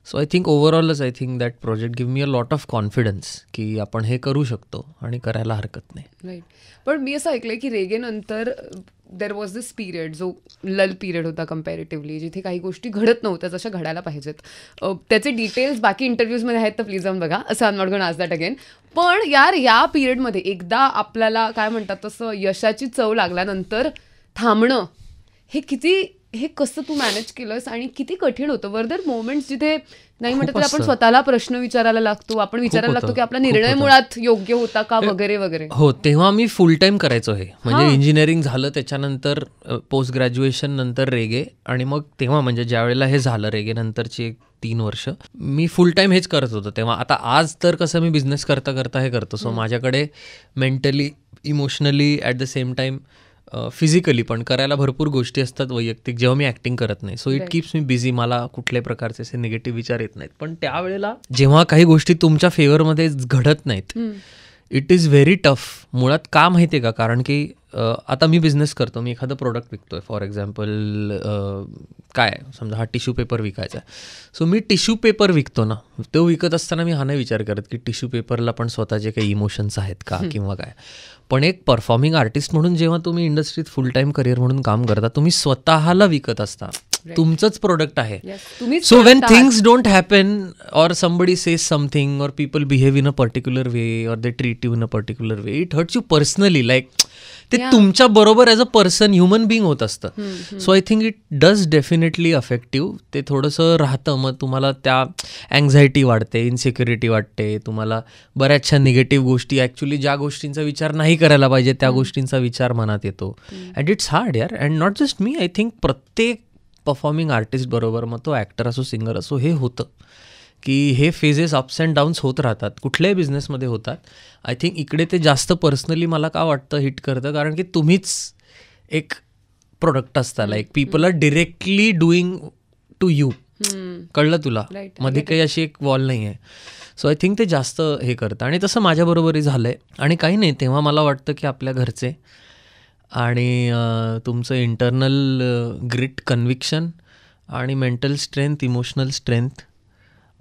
सो आय थिंक ओव्हरऑलच I think that project give me a lot of confidence की आपण हे करू शकतो आणि करायला हरकत नाही. राईट. पण मी असं ऐकलंय की रेगेनंतर देर वॉज दिस पिरियड जो लल पिरियड होता कम्पॅरेटिव्हली, जिथे काही गोष्टी घडत नव्हत्या जशा घडायला पाहिजेत. त्याचे डिटेल्स बाकी इंटरव्ह्यूजमध्ये आहेत तर प्लीज जाऊन बघा. असं I am not gonna ask that again. पण यार या पिरियडमध्ये एकदा आपल्याला काय म्हणतात तसं यशाची चव लागल्यानंतर थांबणं हे कसं तू मॅनेज केलंस आणि किती कठीण होतं? वर देअर मोमेंट्स जिथे नाही म्हणतात तर आपण स्वतःला प्रश्न विचारायला लागतो, आपण विचारायला लागतो की आपला निर्णय मुळात योग्य होता का वगैरे वगैरे. हो, तेव्हा मी फुल टाइम करायचो हे. म्हणजे इंजिनिअरिंग झालं त्याच्यानंतर पोस्ट ग्रॅज्युएशन नंतर रेगे, आणि मग तेव्हा म्हणजे ज्या वेळेला हे झालं रेगे नंतरची 3 वर्ष मी फुल टाइम हेच करत होतो तेव्हा. आता आज तर कसं मी बिझनेस करता करता हे करतो. सो माझ्याकडे mentally, emotionally, at the same time physically पण करायला भरपूर गोष्टी असतात वैयक्तिक, जेव्हा मी ॲक्टिंग करत नाही. So it keeps me busy. मला कुठल्याही प्रकारचे असे निगेटिव्ह विचार येत नाहीत. पण त्यावेळेला जेव्हा काही गोष्टी तुमच्या फेवरमध्ये घडत नाहीत, इट इज व्हेरी टफ. मुळात का माहिती आहे का? कारण की आता मी बिझनेस करतो, मी एखादं प्रोडक्ट विकतोय. फॉर एक्झाम्पल काय समजा हा टिश्यू पेपर विकायचा आहे. सो मी टिश्यू पेपर विकतो ना, तो विकत असताना मी हा नाही विचार करत की टिश्यू पेपरला पण स्वतःचे काही इमोशन्स आहेत का किंवा काय. पण एक परफॉर्मिंग आर्टिस्ट म्हणून जेव्हा तुम्ही इंडस्ट्रीत फुल टाइम करिअर म्हणून काम करता, तुम्ही स्वतःला विकत असता, तुमचंच प्रोडक्ट आहे. So when things don't happen or somebody says something or people behave in a particular way or they treat you in a particular way, it hurts you personally. Like ते तुमच्या बरोबर as a person human being होत असतं. So I think it does definitely affect you. ते थोडंसं राहतं. मग तुम्हाला त्या अँझायटी वाढते, इन्सिक्युरिटी वाटते, तुम्हाला बऱ्याचशा निगेटिव्ह गोष्टी, ॲक्च्युली ज्या गोष्टींचा विचार नाही करायला पाहिजे त्या गोष्टींचा विचार मनात येतो. अँड इट्स हार्ड यार. And not just me, I think प्रत्येक परफॉर्मिंग आर्टिस्ट बरोबर, मग तो ॲक्टर असो, सिंगर असो, हे होतं की हे फेजेस अप्स अँड डाऊन्स होत राहतात. कुठल्याही बिझनेसमध्ये होतात. आय थिंक इकडे ते जास्त पर्सनली मला का वाटतं हिट करतं, कारण की तुम्हीच एक प्रोडक्ट असता. Like people are directly doing to you. कळलं तुला? मध्ये काही अशी एक वॉल नाही आहे. सो आय थिंक ते जास्त हे करतं. आणि तसं माझ्याबरोबरही झालं आहे. आणि काही नाही, तेव्हा मला वाटतं की आपल्या घरचे आणि तुमचं इंटरनल ग्रिट, कन्व्हिक्शन आणि मेंटल स्ट्रेंथ, इमोशनल स्ट्रेंथ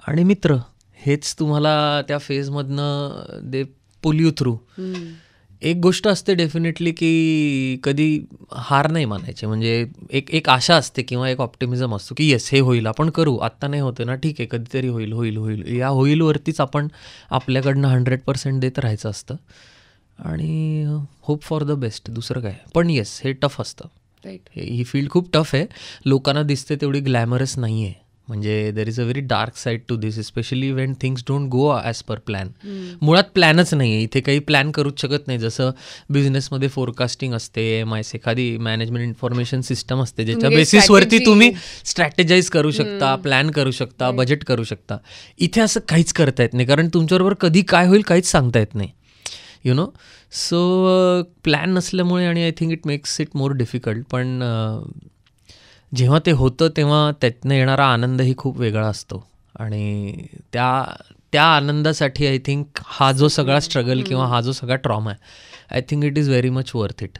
आणि मित्र, हेच तुम्हाला त्या फेजमधनं दे पुल यू थ्रू. एक गोष्ट असते डेफिनेटली की कधी हार नाही मानायची. म्हणजे एक आशा असते किंवा एक ऑप्टिमिझम असतो की येस हे होईल, आपण करू, आत्ता नाही होते ना, ठीक आहे, कधीतरी होईल होईल होईल. या होईलवरतीच आपण आपल्याकडनं 100% देत राहायचं असतं आणि होप फॉर द बेस्ट, दुसरं काय. पण येस, हे टफ असतं. ही फील्ड खूप टफ आहे. लोकांना दिसते तेवढी ग्लॅमरस नाही आहे. म्हणजे there is a very dark side to this, specially when things don't go as per plan. मुळात प्लॅनच नाही आहे इथे, काही प्लॅन करूच शकत नाही. जसं बिझनेसमध्ये फोरकास्टिंग असते, MIS एखादी मॅनेजमेंट इन्फॉर्मेशन सिस्टम असते ज्याच्या बेसिसवरती तुम्ही स्ट्रॅटेजाईज करू शकता, प्लॅन करू शकता, बजेट करू शकता. इथे असं काहीच करता येत नाही, कारण तुमच्याबरोबर कधी काय होईल काहीच सांगता येत नाही, यु नो. सो प्लॅन नसल्यामुळे, आणि I think it makes it more difficult. पण जेव्हा ते होतं तेव्हा त्यातनं येणारा आनंदही खूप वेगळा असतो, आणि त्या आनंदासाठी आय थिंक हा जो सगळा स्ट्रगल किंवा हा जो सगळा ट्रॉमा आहे, I think it is very much worth it.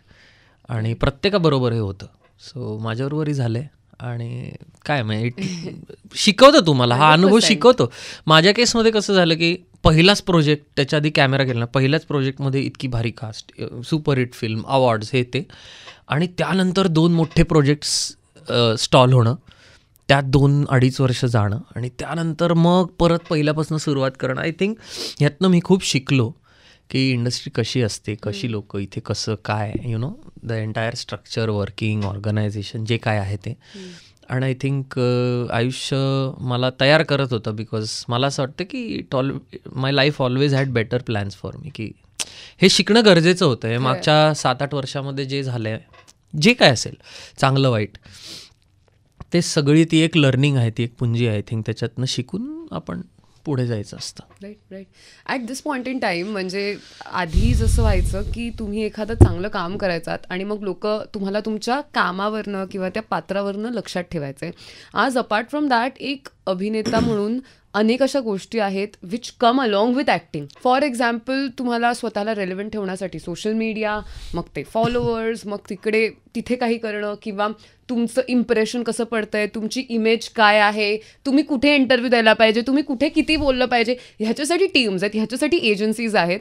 आणि प्रत्येकाबरोबर हे होतं. सो माझ्याबरोबरही झालं आहे, आणि काय म्हणजे शिकवतं तुम्हाला, हा अनुभव शिकवतो. माझ्या केसमध्ये कसं झालं की पहिलाच प्रोजेक्ट, त्याच्या आधी कॅमेरा केला ना, पहिल्याच प्रोजेक्टमध्ये इतकी भारी cast, super hit film, awards, हे ते, आणि त्यानंतर 2 मोठे प्रोजेक्ट्स स्टॉल होणं, त्यात 2-2.5 वर्ष जाणं, आणि त्यानंतर मग परत पहिल्यापासून सुरुवात करणं. आय थिंक ह्यातनं मी खूप शिकलो की इंडस्ट्री कशी असते, कशी लोक इथे, कसं काय, you know, the entire structure, working, organisation जे काय आहे ते. आणि आय थिंक आयुष्य मला तयार करत होतं, बिकॉज मला असं वाटतं की my life always had better plans for me, की हे शिकणं गरजेचं होतं. हे मागच्या 7-8 वर्षामध्ये जे झालं आहे, जे काय असेल चांगलं वाईट, ते सगळी ती एक लर्निंग आहे, ती एक पुंजी आहे. आय थिंक त्याच्यातनं शिकून आपण पुढे जायचं असतं. Right. At this point in time, म्हणजे आधी जसं व्हायचं की तुम्ही एखादं चांगलं काम करायचात आणि मग लोक तुम्हाला तुमच्या कामावरनं किंवा त्या पात्रावरनं लक्षात ठेवायचे. आज अपार्ट फ्रॉम दॅट, एक अभिनेता म्हणून अनेक अशा गोष्टी आहेत which come along with acting. For example, तुम्हाला स्वतःला रेलेव्हंट ठेवण्यासाठी सोशल मीडिया, मग ते फॉलोअर्स, मग तिथे काही करणं, किंवा तुमचं इम्प्रेशन कसं पडतंय, तुमची इमेज काय आहे, तुम्ही कुठे इंटरव्ह्यू द्यायला पाहिजे, तुम्ही कुठे किती बोललं पाहिजे, ह्याच्यासाठी टीम्स आहेत, ह्याच्यासाठी एजन्सीज आहेत.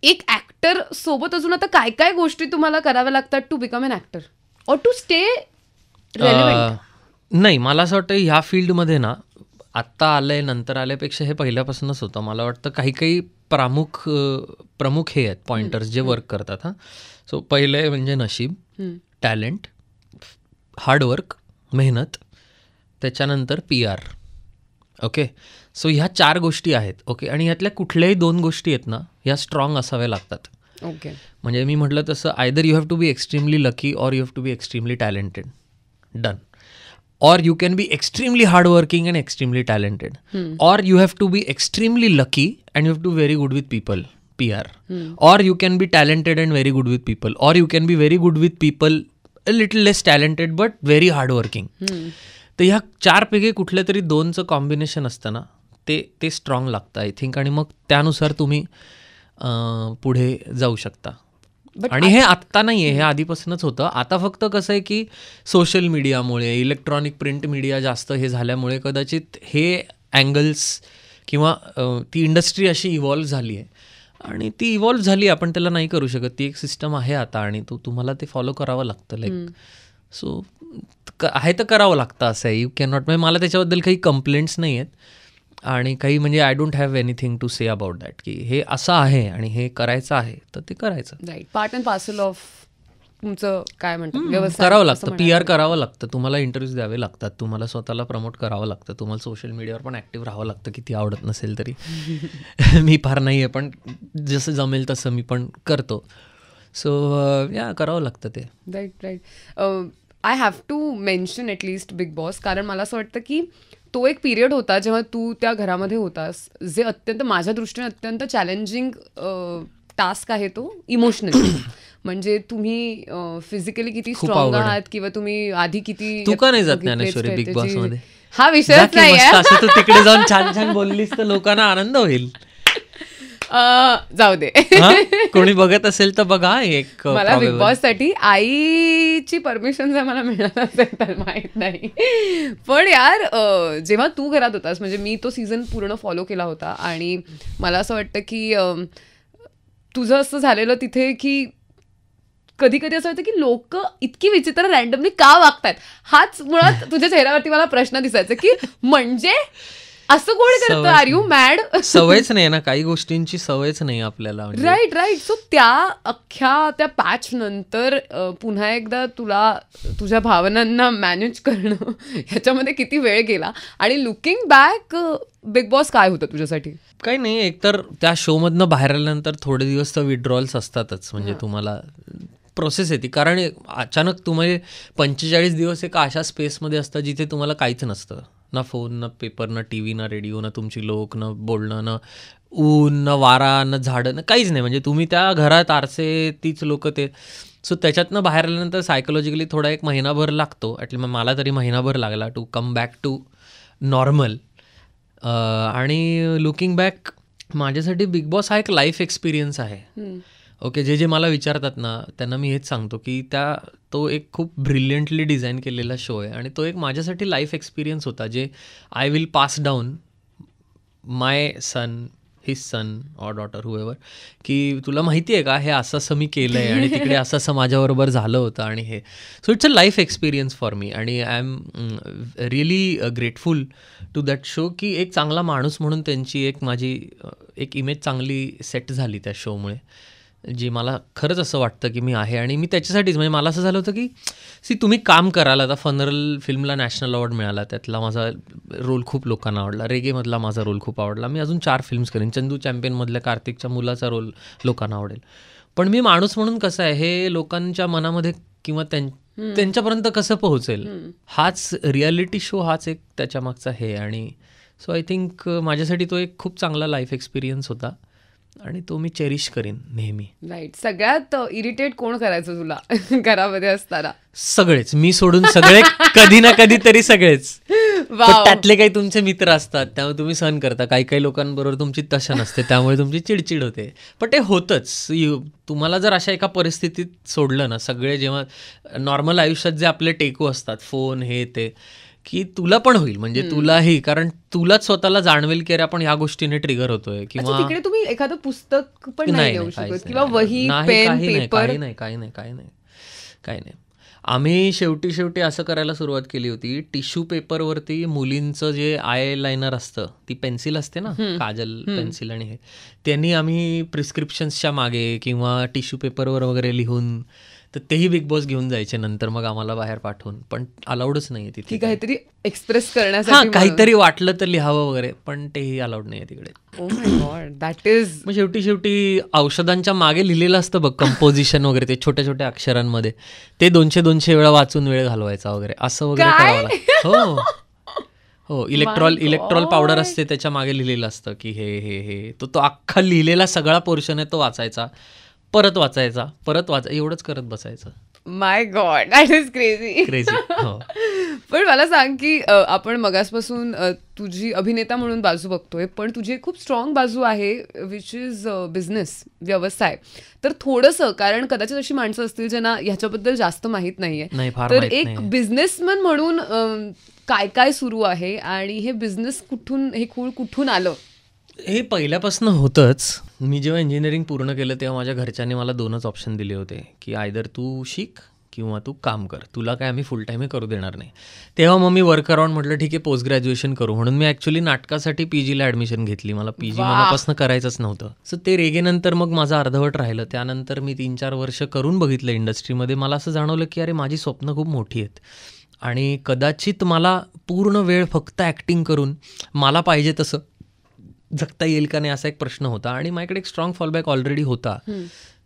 एक ॲक्टर सोबत अजून आता काय काय गोष्टी तुम्हाला कराव्या लागतात to become an actor or to stay relevant? नाही, मला असं वाटतं ह्या फील्डमध्ये ना, आत्ता आलंय नंतर आल्यापेक्षा हे पहिल्यापासूनच होतं. मला वाटतं काही प्रमुख हे आहेत पॉइंटर्स जे वर्क करतात. हां, सो पहिले म्हणजे नशीब, टॅलेंट, हार्डवर्क, मेहनत, त्याच्यानंतर PR. ओके, सो ह्या 4 गोष्टी आहेत. ओके, आणि ह्यातल्या कुठल्याही 2 गोष्टी आहेत ना, ह्या स्ट्रॉंग असाव्या लागतात. ओके, म्हणजे मी म्हटलं तसं, either you have to be extremely lucky or you have to be extremely talented. Done. Or you can be extremely hardworking and extremely talented. Or you have to be extremely lucky and you have to be very good with people, PR. Or you can be talented and very good with people. Or you can be very good with people, a little less talented but very hardworking. तर ह्या 4 पैकी कुठल्या तरी 2चं combination असतं ना, ते strong लागतं I think. आणि मग त्यानुसार तुम्ही पुढे जाऊ शकता. आणि हे आत्ता नाही आहे, हे आधीपासूनच होतं. आता फक्त कसं आहे की सोशल मीडियामुळे, इलेक्ट्रॉनिक प्रिंट मीडिया जास्त हे झाल्यामुळे कदाचित हे अँगल्स किंवा ती इंडस्ट्री अशी इव्हॉल्व्ह झाली आहे. आणि ती इव्हॉल्व्ह झाली, आपण त्याला नाही करू शकत. ती एक सिस्टम आहे आता, आणि तुम्हाला ते फॉलो करावं लागतं. लाईक सो आहे तर करावं लागतं असं आहे. यू कॅन नॉट, म्हणजे मला त्याच्याबद्दल काही कंप्लेंट्स नाही आहेत, आणि काही म्हणजे I don't have anything to say about that, की हे असं आहे आणि हे करायचं आहे तर ते करायचं. Right, part and parcel of तुमचं काय म्हणतात व्यवसाय. करावं लागतं, PR करावं लागतं, तुम्हाला इंटरव्ह्यूज द्यावे लागतात, तुम्हाला स्वतःला प्रमोट करावं लागतं, तुम्हाला सोशल मीडियावर पण ॲक्टिव्ह राहावं लागतं, किती आवडत नसेल तरी. मी फार नाही आहे, पण जसं जमेल तसं मी पण करतो. सो या करावं लागतं ते. Right. I have to mention at least Bigg Boss, कारण मला असं वाटतं की तो एक पिरियड होता जेव्हा तू त्या घरामध्ये होतास, जे अत्यंत, माझ्या दृष्टीने अत्यंत चॅलेंजिंग टास्क आहे तो इमोशनली. म्हणजे तुम्ही फिजिकली किती स्ट्रॉंग आहात, किंवा तुम्ही आधी किती. तू का नाही जात ज्ञानेश्वरी बिग बॉस मध्ये? हा विषयच नाही आहे. तू तिकडे जाऊन छान छान बोललीस तर लोकांना आनंद होईल. जाऊ दे, कोणी बघत असेल तर बघा. एक मला बिग बॉस साठी आईची परमिशन जर मला मिळत असेल तर माहित नाही. पण यार, जेव्हा तू घरात होतास, म्हणजे मी तो सीझन पूर्ण फॉलो केला होता, आणि मला असं वाटतं की तुझं असं झालेलं तिथे की कधी कधी असं वाटतं की लोक इतकी विचित्र रॅन्डमली का वागतायत. हाच मुळात तुझ्या चेहऱ्यावरती मला प्रश्न दिसायचा की म्हणजे असं कोण करतं? Are you mad? सवयच नाही ना, काही गोष्टींची सवयच नाही आपल्याला. राईट. सो त्या अख्ख्या त्या पॅच नंतर पुन्हा एकदा तुला तुझ्या भावनांना मॅनेज करणं ह्याच्यामध्ये किती वेळ गेला? आणि लुकिंग बॅक बिग बॉस काय होतं तुझ्यासाठी? काही नाही, एकतर त्या शोमधनं बाहेर आल्यानंतर थोडे दिवस तर विड्रॉल्स असतातच. म्हणजे तुम्हाला प्रोसेस येते, कारण अचानक तुम्हाला 45 दिवस एका अशा स्पेसमध्ये असतं जिथे तुम्हाला काहीच नसतं. ना फोन, ना पेपर, ना टी व्ही, ना रेडिओ, ना तुमची लोक, ना बोलणं, ना ऊन, ना वारा, ना झाडं, ना काहीच नाही. म्हणजे तुम्ही त्या घरात आरसे, तीच लोक ते. सो त्याच्यातनं बाहेर आल्यानंतर सायकोलॉजिकली थोडा एक महिनाभर लागतो. ॲटलीस्ट मला तरी महिनाभर लागला to come back to normal. आणि लुकिंग बॅक माझ्यासाठी बिग बॉस हा एक लाईफ एक्सपिरियन्स आहे. ओके, जे मला विचारतात ना त्यांना मी हेच सांगतो की तो एक खूप ब्रिलियंटली डिझाईन केलेला शो आहे आणि तो एक माझ्यासाठी लाईफ एक्सपिरियन्स होता, जे I will pass down my son, his son or daughter, whoever, की तुला माहिती आहे का हे असं मी केलं आहे आणि तिकडे असं माझ्याबरोबर झालं होतं आणि हे. So it's a life experience for me आणि I am really grateful to that show की एक चांगला माणूस म्हणून त्यांची माझी एक इमेज चांगली सेट झाली त्या शोमुळे, जी मला खरंच असं वाटतं की मी आहे. आणि मी त्याच्यासाठीच, म्हणजे मला असं झालं होतं की तुम्ही काम कराल. आता फनरल फिल्मला नॅशनल अवॉर्ड मिळाला, त्यातला माझा रोल खूप लोकांना आवडला. रेगेमधला माझा रोल खूप आवडला. मी अजून 4 फिल्म्स करेन. चंदू चॅम्पियनमधल्या कार्तिकच्या मुलाचा रोल लोकांना आवडेल. पण मी माणूस म्हणून कसं आहे हे लोकांच्या मनामध्ये किंवा त्यांच्यापर्यंत कसं पोहोचेल, हाच रियालिटी शो, हाच एक त्याच्यामागचा हे. आणि सो आय थिंक माझ्यासाठी तो एक खूप चांगला लाईफ एक्सपिरियन्स होता आणि तो मी चेरिश करीन नेहमी. राईट. सगळ्यात इरिटेट कोण करायचं तुला घरामध्ये असताना? सगळेच, मी सोडून सगळे, कधी ना कधी तरी सगळेच. त्यातले काही तुमचे मित्र असतात त्यामुळे तुम्ही सहन करता, काही लोकांबरोबर तुमची तशा नसते त्यामुळे तुमची चिडचिड होते. पण ते होतंच. तुम्हाला जर अशा एका परिस्थितीत सोडलं ना, सगळे जेव्हा नॉर्मल आयुष्यात जे आपले टेकू असतात, फोन हे ते, की तुला पण होईल. म्हणजे तुलाही, कारण तुलाच स्वतःला जाणवेल की अरे आपण ह्या गोष्टीने ट्रिगर होतोय. किंवा तिकडे तुम्ही एखादं पुस्तक पण नाही नेऊ शकत किंवा वही, पेन, पेपर? काही नाही. आम्ही शेवटी असं करायला सुरुवात केली होती, टिश्यू पेपरवरती मुलींचं जे आय लायनर असतं, ती पेन्सिल असते ना, काजल पेन्सिल, आणि हे त्यांनी आम्ही प्रिस्क्रिप्शन्सच्या मागे किंवा टिश्यू पेपरवर वगैरे लिहून, तर तेही बिग बॉस घेऊन जायचे नंतर मग आम्हाला बाहेर पाठवून. पण अलाउडच नाही आहे तिथे. काहीतरी एक्सप्रेस करण्यासाठी काहीतरी वाटलं तर लिहावं वगैरे, पण तेही अलाउड नाही आहे तिकडे. Oh my God, that is. मग शेवटी औषधांच्या मागे लिहिलेलं असतं बघ, कंपोजिशन वगैरे, ते छोट्या छोट्या अक्षरांमध्ये, ते 200 वेळा वाचून वेळ घालवायचा वगैरे, असं वगैरे करावं लागतं. हो. इलेक्ट्रॉल पावडर असते, त्याच्या मागे लिहिलेलं असतं की हे तो अख्खा लिहिलेला सगळा पोर्शन आहे तो वाचायचा, परत वाचायचा, एवढंच करत बसायचं. माय गॉड, दॅट इज क्रेझी. हो. पण मला सांग की आपण मगासपासून तुझी अभिनेता म्हणून बाजू बघतोय, पण तुझी खूप स्ट्रॉंग बाजू आहे विच इज बिझनेस, व्यवसाय. तर थोडंसं, कारण कदाचित अशी माणसं असतील ज्यांना ह्याच्याबद्दल जास्त माहीत नाहीये, तर एक बिझनेसमन म्हणून काय सुरू आहे आणि हे बिझनेस हे खूळ कुठून आलं? हे पहिल्यापासून होतंच. मी जेव्हा इंजिनिअरिंग पूर्ण केलं तेव्हा माझ्या घरच्यांनी मला 2च ऑप्शन दिले होते की आयदर तू शिक किंवा तू काम कर, तुला काय आम्ही फुल टाईम करू देणार नाही. तेव्हा मग मी वर्क अराउंड म्हटलं ठीक आहे, पोस्ट ग्रॅज्युएशन करू. म्हणून मी ॲक्च्युली नाटकासाठी PGला ॲडमिशन घेतली. मला PG मनापासून करायचंच नव्हतं. सो ते रेगेनंतर मग माझं अर्धवट राहिलं. त्यानंतर मी 3-4 वर्ष करून बघितलं इंडस्ट्रीमध्ये. मला असं जाणवलं की अरे माझी स्वप्न खूप मोठी आहेत आणि कदाचित मला पूर्ण वेळ फक्त ॲक्टिंग करून मला पाहिजे तसं जगता येईल का नाही, असा एक प्रश्न होता. आणि माझ्याकडे एक स्ट्रॉंग फॉलबॅक ऑलरेडी होता.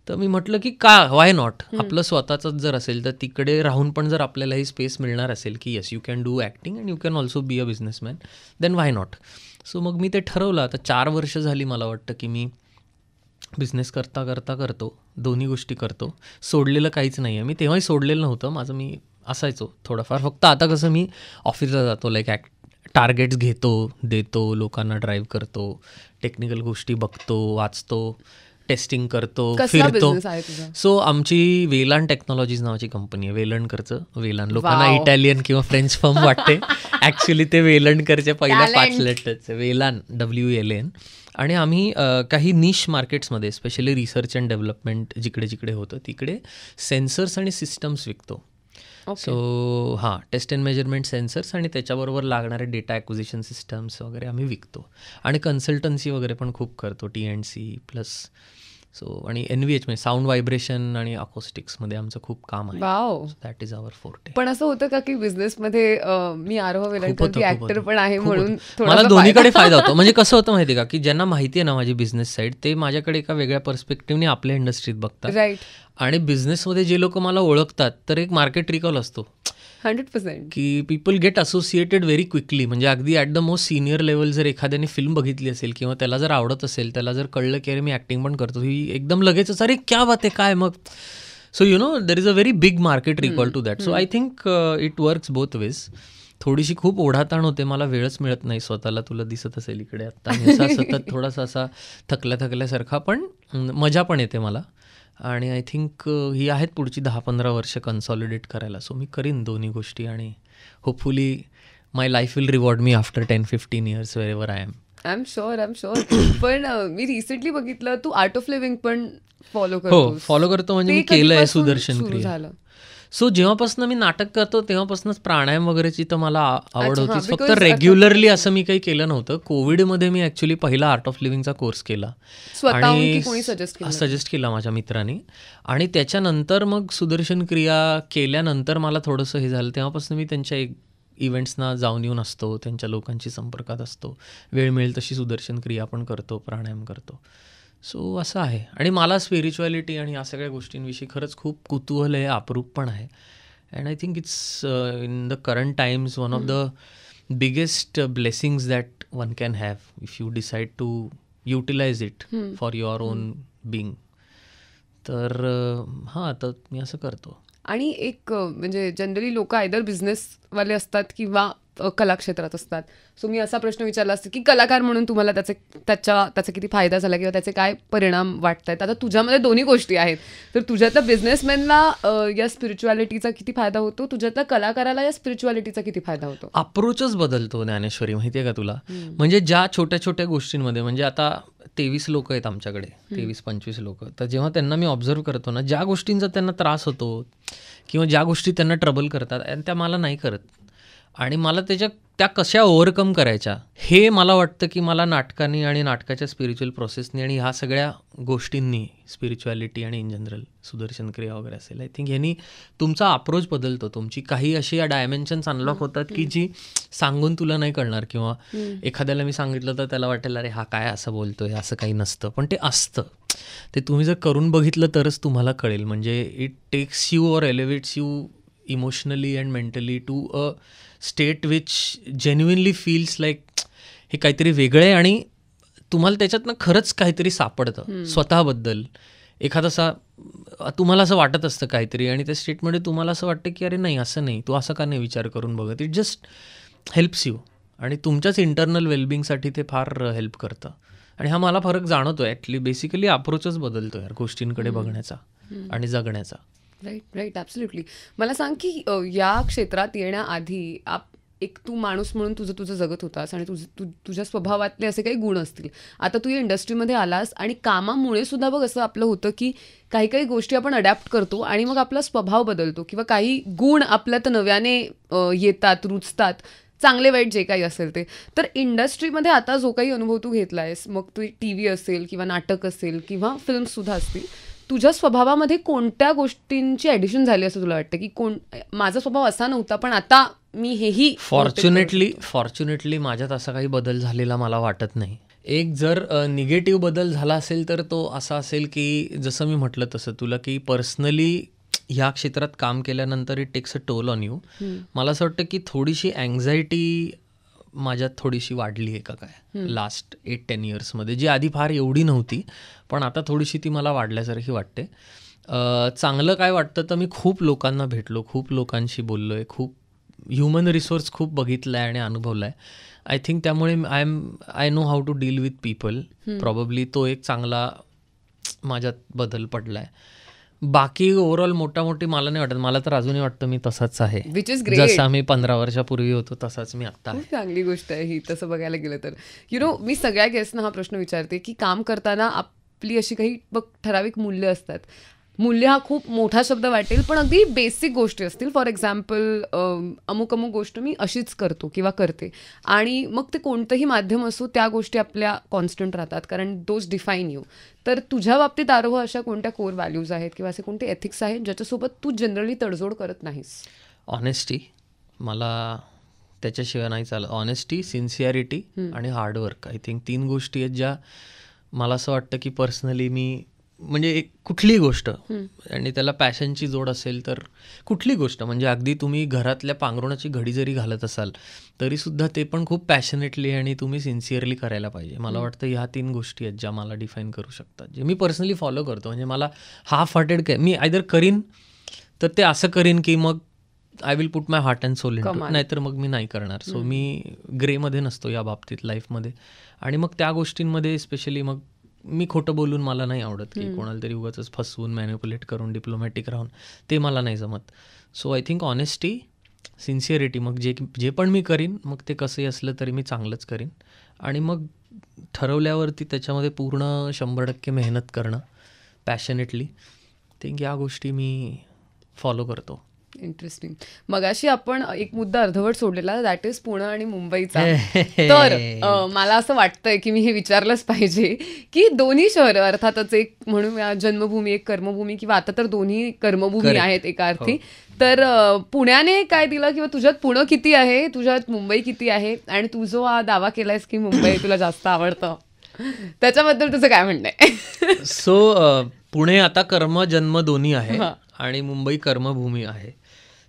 तर मी म्हटलं की वाय नॉट, आपलं स्वतःचंच जर असेल तर तिकडे राहून पण जर आपल्याला ही स्पेस मिळणार असेल की yes you can do acting and you can also be a businessman, then why not. So मग मी ते ठरवलं. आता 4 वर्ष झाली मला वाटतं की मी बिझनेस करतो, दोन्ही गोष्टी करतो. सोडलेलं काहीच नाही आहे. मी तेव्हाही सोडलेलं नव्हतं, माझं मी असायचो थोडंफार. फक्त आता कसं मी ऑफिसला जातो, लाईक टार्गेट्स घेतो, देतो, लोकांना ड्राईव्ह करतो, टेक्निकल गोष्टी बघतो, वाचतो, टेस्टिंग करतो, फिरतो. सो आमची वेलान टेक्नॉलॉजीज नावाची कंपनी आहे. वेलणकरचं वेलान, लोकांना इटालियन किंवा फ्रेंच फर्म वाटते, ॲक्च्युली ते वेलणकरचे पहिल्या 5 लेटरचे वेलान, WLAN. आणि आम्ही काही निश मार्केट्समध्ये, स्पेशली रिसर्च अँड डेव्हलपमेंट जिकडे होतं तिकडे सेन्सर्स आणि सिस्टम्स विकतो. सो हां, टेस्ट अँड मेजरमेंट सेन्सर्स आणि त्याच्याबरोबर लागणारे डेटा ॲक्विजिशन सिस्टम्स वगैरे आम्ही विकतो. आणि कन्सल्टन्सी वगैरे पण खूप करतो, T&C प्लस. सो आणि NVH म्हणजे साऊंड व्हायब्रेशन आणि अकोस्टिक्समध्ये आमचं खूप काम आहे. Wow. That is our forte. पण असं होतं का की बिझनेसमध्ये मी आरोह वेलणकर ऍक्टर पण आहे म्हणून मला दोन्हीकडे फायदा होतो. म्हणजे कसं होतं माहिती का, की ज्यांना माहिती आहे ना माझी बिझनेस साईड, ते माझ्याकडे एका वेगळ्या पर्स्पेक्टिव्हने आपल्या इंडस्ट्रीत बघतात. राईट. आणि बिझनेसमध्ये जे लोक मला ओळखतात तर एक मार्केट रिकॉल असतो 100% की people get associated very quickly. म्हणजे अगदी at the most senior level जर एखाद्याने फिल्म बघितली असेल किंवा त्याला जर आवडत असेल, त्याला जर कळलं की अरे मी ॲक्टिंग पण करतो, ही एकदम लगेचच अरे क्या बात आहे काय मग. So there is a very big market recall to that. So I think it works both ways. थोडीशी खूप ओढाताण होते, मला वेळच मिळत नाही स्वतःला, तुला दिसत असेल इकडे आत्ता सतत थोडासा असा थकल्यासारखा, पण मजा पण येते मला. आणि आय थिंक ही आहेत पुढची 10-15 वर्ष कन्सॉलिडेट करायला. सो मी करीन दोन्ही गोष्टी आणि hopefully my life will reward me after 10-15 years wherever I am. I am sure. पण मी रिसेंटली बघितलं तू आर्ट ऑफ लिव्हिंग पण फॉलो करतो. हो, फॉलो करतो. म्हणजे मी केलंय सुदर्शन क्रिया. सो जेव्हापासून मी नाटक करतो तेव्हापासूनच प्राणायाम वगैरेची तर मला आवड होतीच. फक्त रेग्युलरली असं मी काही केलं नव्हतं. कोविडमध्ये मी ॲक्च्युली पहिला आर्ट ऑफ लिव्हिंगचा कोर्स केला आणि सजेस्ट केला माझ्या मित्रांनी. आणि त्याच्यानंतर मग सुदर्शन क्रिया केल्यानंतर मला थोडंसं हे झालं. तेव्हापासून मी त्यांच्या इव्हेंट्सना जाऊन येऊन असतो, त्यांच्या लोकांशी संपर्कात असतो. वेळ मिळेल तशी सुदर्शन क्रिया पण करतो, प्राणायाम करतो. सो असं आहे. आणि मला स्पिरिच्युअलिटी आणि या सगळ्या गोष्टींविषयी खरंच खूप कुतूहल आहे, अप्रूप पण आहे. And I think it's in the current times one of the biggest blessings that one can have if you decide to utilise it for your own being. तर हां, तर मी असं करतो. आणि एक म्हणजे जनरली लोक आयदर बिझनेसवाले असतात किंवा कलाक्षेत्रात असतात. सो मी असा प्रश्न विचारला असतो की कलाकार म्हणून तुम्हाला त्याचा किती फायदा झाला किंवा त्याचे काय परिणाम वाटत आहेत. आता तुझ्यामध्ये दोन्ही गोष्टी आहेत, तर तुझ्यातल्या बिझनेसमॅनला या स्पिरिच्युअलिटीचा किती फायदा होतो, तुझ्यातल्या कलाकाराला या स्पिरिच्युअलिटीचा किती फायदा होतो? अप्रोचच बदलतो ज्ञानेश्वरी, माहिती आहे का तुला. म्हणजे ज्या छोट्या छोट्या गोष्टींमध्ये, म्हणजे आता 23 लोक आहेत आमच्याकडे, 23-25 लोक. तर जेव्हा त्यांना मी ऑब्झर्व करतो ना, ज्या गोष्टींचा त्यांना त्रास होतो किंवा ज्या गोष्टी त्यांना ट्रबल करतात आणि त्या मला नाही करत, आणि मला त्या कशा ओव्हरकम करायच्या हे मला वाटतं की मला नाटकाने आणि नाटकाच्या स्पिरिच्युअल प्रोसेसनी आणि ह्या सगळ्या गोष्टींनी, स्पिरिच्युअलिटी आणि इन जनरल सुदर्शन क्रिया वगैरे असेल, आय थिंक ह्यांनी तुमचा अप्रोच बदलतो. तुमची काही अशी या डायमेन्शन्स अनलॉक होतात की जी सांगून तुला नाही कळणार. किंवा एखाद्याला मी सांगितलं तर त्याला वाटेल अरे हा काय असं बोलतोय, असं काही नसतं. पण ते असतं. ते तुम्ही जर करून बघितलं तरच तुम्हाला कळेल. म्हणजे it takes you or elevates you emotionally and mentally to a state which genuinely feels like हे काहीतरी वेगळं आहे आणि तुम्हाला त्याच्यातनं खरंच काहीतरी सापडतं स्वतःबद्दल. एखादा तुम्हाला असं वाटत असतं काहीतरी आणि त्या स्टेटमध्ये तुम्हाला असं वाटतं की अरे नाही असं नाही, तू असं का नाही विचार करून बघत. इट जस्ट हेल्प्स यू आणि तुमच्याच इंटरनल वेलबिंगसाठी ते फार हेल्प करतं. आणि हा मला फरक जाणवतो. ॲटली बेसिकली अप्रोचच बदलतो यार गोष्टींकडे बघण्याचा आणि जगण्याचा. Right absolutely. मला सांग की या क्षेत्रात येण्याआधी एक तू माणूस म्हणून तुझं जगत होतास आणि तुझ्या स्वभावातले असे काही गुण असतील. आता तू या इंडस्ट्रीमध्ये आलास आणि कामामुळे सुद्धा बघ असं आपलं होतं की काही काही गोष्टी आपण अडॅप्ट करतो आणि मग आपला स्वभाव बदलतो किंवा काही गुण आपल्यात नव्याने येतात, रुचतात, चांगले वाईट जे काही असेल ते. तर इंडस्ट्रीमध्ये आता जो काही अनुभव तू घेतला आहेस, मग तू TV असेल किंवा नाटक असेल किंवा फिल्मसुद्धा असतील, तुझ्या स्वभावामध्ये कोणत्या गोष्टींची ॲडिशन झाली असं तुला वाटतं की माझा स्वभाव असा नव्हता पण आता मी हेही. फॉर्च्युनेटली माझ्यात असा काही बदल झालेला मला वाटत नाही. एक जर निगेटिव्ह बदल झाला असेल तर तो असा असेल की जसं मी म्हटलं तसं तुला की पर्सनली ह्या क्षेत्रात काम केल्यानंतर it takes a toll on you. मला असं वाटतं की थोडीशी अँझायटी माझ्यात थोडीशी वाढली आहे का काय लास्ट 8-10 yearsमध्ये, जी आधी फार एवढी नव्हती पण आता थोडीशी ती मला वाढल्यासारखी वाटते. चांगलं काय वाटतं तर मी खूप लोकांना भेटलो, खूप लोकांशी बोललो आहे, खूप ह्युमन रिसोर्स खूप बघितला आहे आणि अनुभवला आहे. आय थिंक त्यामुळे I know how to deal with people. Probably तो एक चांगला माझ्यात बदल पडला आहे. बाकी ओव्हरऑल मोठी मला नाही वाटत. मला तर अजूनही वाटतं मी तसाच आहे, जसं आम्ही 15 वर्षापूर्वी होतो तसाच मी आत्ता आहे. चांगली गोष्ट आहे ही तसं बघायला गेलं तर. मी सगळ्या गेस्टना हा प्रश्न विचारते की काम करताना आपली अशी काही ठराविक मूल्य असतात. मूल्य हा खूप मोठा शब्द वाटेल, पण अगदी बेसिक गोष्टी असतील. फॉर एक्झाम्पल अमुक गोष्ट मी अशीच करतो किंवा करते, आणि मग ते कोणतंही माध्यम असो, त्या गोष्टी आपल्या कॉन्स्टंट राहतात, कारण दोज डिफाईन यू. तर तुझ्या बाबतीत आरोह अशा कोणत्या कोर व्हॅल्यूज आहेत किंवा असे कोणते एथिक्स आहेत ज्याच्यासोबत तू जनरली तडजोड करत नाहीस? ऑनेस्टी, मला त्याच्याशिवाय नाही चालत. ऑनेस्टी, सिन्सिअरिटी आणि हार्डवर्क. आय थिंक 3 गोष्टी आहेत ज्या मला असं वाटतं की पर्सनली मी, म्हणजे एक कुठलीही गोष्ट आणि त्याला पॅशनची जोड असेल तर कुठली गोष्ट, म्हणजे अगदी तुम्ही घरातल्या पांघरुणाची घडी जरी घालत असाल तरीसुद्धा ते पण खूप पॅशनेटली आणि तुम्ही सिन्सिअरली करायला पाहिजे. मला वाटतं ह्या 3 गोष्टी आहेत ज्या मला डिफाईन करू शकतात, जे मी पर्सनली फॉलो करतो. म्हणजे मला हाफ हार्टेड काय, मी आयदर करीन तर ते असं करीन की मग I will put my heart and soul into, नाहीतर मग मी नाही करणार. सो मी ग्रेमध्ये नसतो या बाबतीत लाईफमध्ये. आणि मग त्या गोष्टींमध्ये स्पेशली मग मी खोटं बोलून मला नाही आवडत की कोणाला तरी उगाच फसवून मॅनिप्युलेट करून डिप्लोमॅटिक राहून, ते मला नाही जमत. So I think honesty, sincerity, मग जे पण मी करीन मग ते कसंही असलं तरी मी चांगलंच करीन. आणि मग ठरवल्यावरती त्याच्यामध्ये पूर्ण 100% मेहनत करणं पॅशनेटली. थिंक या गोष्टी मी फॉलो करतो. इंटरेस्टिंग. मगाशी आपण एक मुद्दा अर्धवट सोडलेला, दॅट इज पुणे आणि मुंबईचा. तर मला असं वाटतंय की मी हे विचारलंच पाहिजे की दोन्ही शहरं, अर्थातच एक म्हणूया जन्मभूमी, एक कर्मभूमी, किंवा आता तर दोन्ही कर्मभूमी आहेत एका अर्थी. तर पुण्याने काय दिलं, किंवा तुझ्यात पुणे किती आहे, तुझ्यात मुंबई किती आहे, आणि तू जो हा दावा केलायस की मुंबई तुला जास्त आवडतं, त्याच्याबद्दल तुझं काय म्हणणं आहे? सो पुणे आता कर्म जन्म दोन्ही आहे आणि मुंबई कर्मभूमी आहे.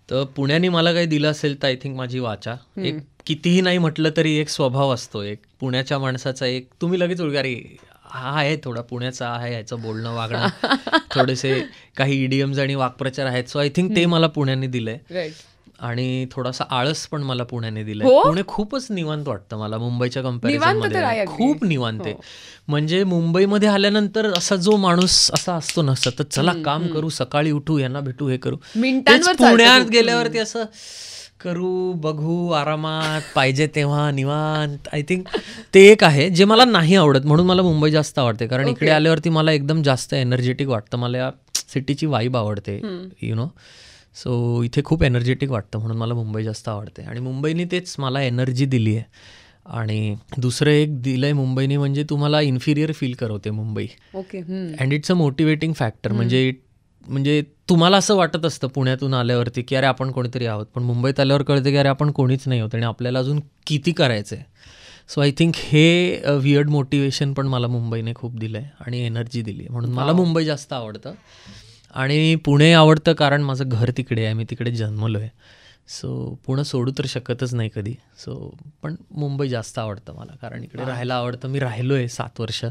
तर पुण्याने मला काही दिलं असेल तर आय थिंक माझी वाचा, एक कितीही नाही म्हटलं तरी एक स्वभाव असतो एक पुण्याच्या माणसाचा, एक तुम्ही लगेच ओळखा, अरे हा आहे थोडा पुण्याचा आहे, ह्याचं बोलणं वागणं थोडेसे काही इडियम्स आणि वाक्प्रचार आहेत. सो आय थिंक ते मला पुण्याने दिलंय. आणि थोडासा आळस पण मला पुण्याने दिलाय. पुणे खूपच निवांत वाटतं मला मुंबईच्या कंपॅरिझन मध्ये, खूप निवांत आहे. म्हणजे मुंबईमध्ये आल्यानंतर असा जो माणूस असा असतो ना सतत, चला काम करू, सकाळी उठू, यांना भेटू, हे करू, पुण्यात गेल्यावरती असं करू, बघू, आरामात, पाहिजे तेव्हा निवांत. आय थिंक ते एक आहे जे मला नाही आवडत, म्हणून मला मुंबई जास्त आवडते. कारण इकडे आल्यावरती मला एकदम जास्त एनर्जेटिक वाटतं. मला या सिटीची वाईब आवडते, यु नो. सो इथे खूप एनर्जेटिक वाटतं, म्हणून मला मुंबई जास्त आवडते. आणि मुंबईने तेच मला एनर्जी दिली आहे. आणि दुसरं एक दिलं आहे मुंबईने, म्हणजे तुम्हाला इन्फिरियर फील करवते Mumbai. And it's a motivating factor. म्हणजे तुम्हाला असं वाटत असतं पुण्यातून आल्यावरती की अरे आपण कोणीतरी आहोत, पण मुंबईत आल्यावर कळतं की अरे आपण कोणीच नाही होत आणि आपल्याला अजून किती करायचं आहे. सो आय थिंक हे वियर्ड मोटिवेशन पण मला मुंबईने खूप दिलं आहे आणि एनर्जी दिली आहे, म्हणून मला मुंबई जास्त आवडतं. आणि पुणे आवडतं कारण माझं घर तिकडे आहे, मी तिकडे जन्मलो आहे. सो पुणे सोडू तर शकतच नाही कधी. सो पण मुंबई जास्त आवडतं मला, कारण इकडे राहायला आवडतं. मी राहिलो आहे 7 वर्ष.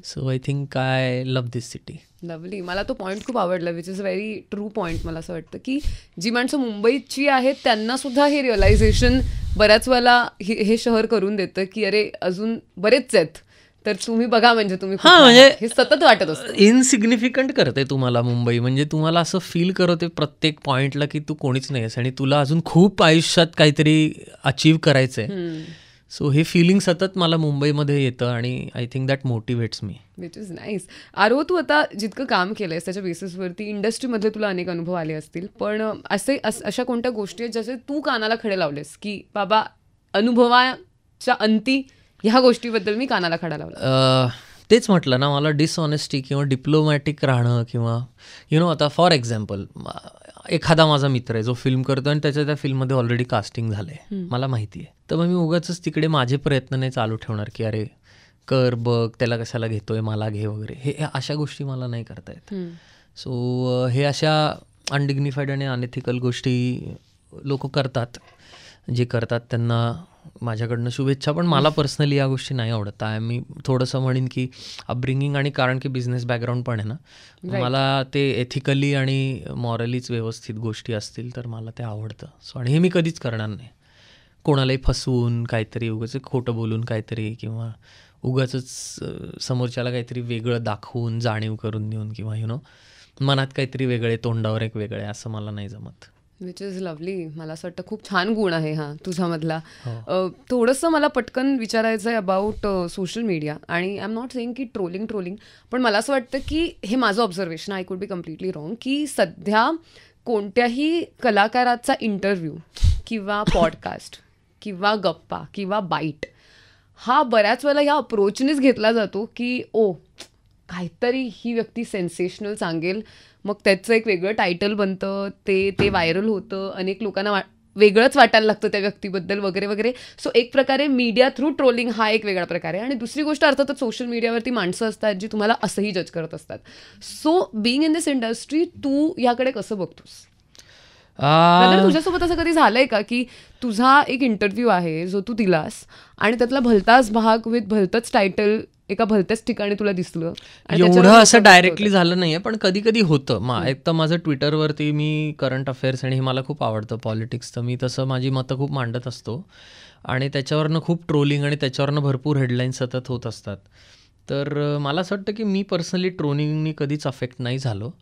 So I think I love this city. Lovely. मला तो पॉईंट खूप आवडला, which is very true point. मला असं वाटतं की जी माणसं मुंबईची आहेत त्यांना सुद्धा हे रिअलायझेशन बऱ्याच वेळेला हे शहर करून देतं की अरे अजून बरेच आहेत, तर तुम्ही बघा, म्हणजे तुम्ही म्हणजे हे सतत वाटत असतं. इनसिग्निफिकंट करते तुम्हाला मुंबई, म्हणजे तुम्हाला असं फील करते प्रत्येक पॉईंटला की तू कोणीच नाही आहेस आणि तुला अजून खूप आयुष्यात काहीतरी अचीव्ह करायचंय. सो हे फिलिंग सतत मला मुंबईमध्ये येतं आणि I think that motivates me. Which is nice. आरोह, तू आता जितकं काम केलंयस त्याच्या बेसिसवरती इंडस्ट्रीमधले तुला अनेक अनुभव आले असतील, पण अशा कोणत्या गोष्टी आहेत ज्याचे तू कानाला खडे लावलेस की बाबा अनुभवाच्या अंती ह्या गोष्टीबद्दल मी कानाला खडा लावला? तेच म्हटलं ना, मला डिसऑनेस्टी किंवा डिप्लोमॅटिक राहणं, किंवा आता फॉर एक्झाम्पल एखादा माझा मित्र आहे जो फिल्म करतो आणि त्या फिल्ममध्ये ऑलरेडी कास्टिंग झालंय, मला माहिती आहे, तर मग मी उगाचच तिकडे माझे प्रयत्न नाही चालू ठेवणार की अरे कर, बघ, त्याला कशाला घेतोय, मला घे वगैरे. हे अशा गोष्टी मला नाही करता येत. सो हे अशा अनडिग्निफाईड आणि अनएथिकल गोष्टी लोक करतात. जे करतात त्यांना माझ्याकडनं शुभेच्छा, पण मला पर्सनली या गोष्टी नाही आवडत. मी थोडंसं म्हणेन की अपब्रिंगिंग आणि कारण की बिझनेस बॅकग्राऊंड पण आहे ना, मला ते एथिकली आणि मॉरलीच व्यवस्थित गोष्टी असतील तर मला ते आवडतं. सो आणि हे मी कधीच करणार नाही, कोणालाही फसवून काहीतरी उगाच खोटं बोलून काहीतरी, किंवा उगाचच समोरच्याला काहीतरी वेगळं दाखवून जाणीव करून देऊन, किंवा मनात काहीतरी वेगळे तोंडावर एक वेगळे, असं मला नाही जमत. Which is lovely. मला असं वाटतं खूप छान गुण आहे हा तुझ्यामधला. थोडंसं मला पटकन विचारायचं आहे अबाउट सोशल मीडिया. आणि आय एम नॉट सेईंग की ट्रोलिंग, पण मला असं वाटतं की हे माझं observation, I could be completely wrong, की सध्या कोणत्याही कलाकाराचा इंटरव्ह्यू किंवा पॉडकास्ट किंवा गप्पा किंवा बाईट हा बऱ्याच वेळेला या अप्रोचनेच घेतला जातो की काहीतरी ही व्यक्ती सेन्सेशनल सांगेल, मग त्याचं एक वेगळं टायटल बनतं, ते व्हायरल होतं, अनेक लोकांना वेगळंच वाटायला लागतं त्या व्यक्तीबद्दल वगैरे वगैरे. सो एक प्रकारे मीडिया थ्रू ट्रोलिंग हा एक वेगळा प्रकार आहे. आणि दुसरी गोष्ट अर्थातच सोशल मीडियावरती माणसं असतात जी तुम्हाला असंही जज करत असतात. So being in this industry तू याकडे कसं बघतोस? तुझ्यासोबत असं कधी झालंय का की तुझा एक इंटरव्ह्यू आहे जो तू दिलास आणि त्यातला भलताच भाग विथ भलतंच टायटल एका भलत्याच ठिकाणी तुला दिसलं? एवढं असं डायरेक्टली झालं नाहीये, पण कधी कधी होतं. एक तर माझं ट्विटरवरती मी करंट अफेअर्स आणि हे मला खूप आवडतं पॉलिटिक्स, तर मी तसं माझी मतं खूप मांडत असतो आणि त्याच्यावरनं खूप ट्रोलिंग आणि त्याच्यावरनं भरपूर हेडलाईन्स सतत होत असतात. तर मला असं वाटतं की मी पर्सनली ट्रोलिंगनी कधीच अफेक्ट नाही झालो,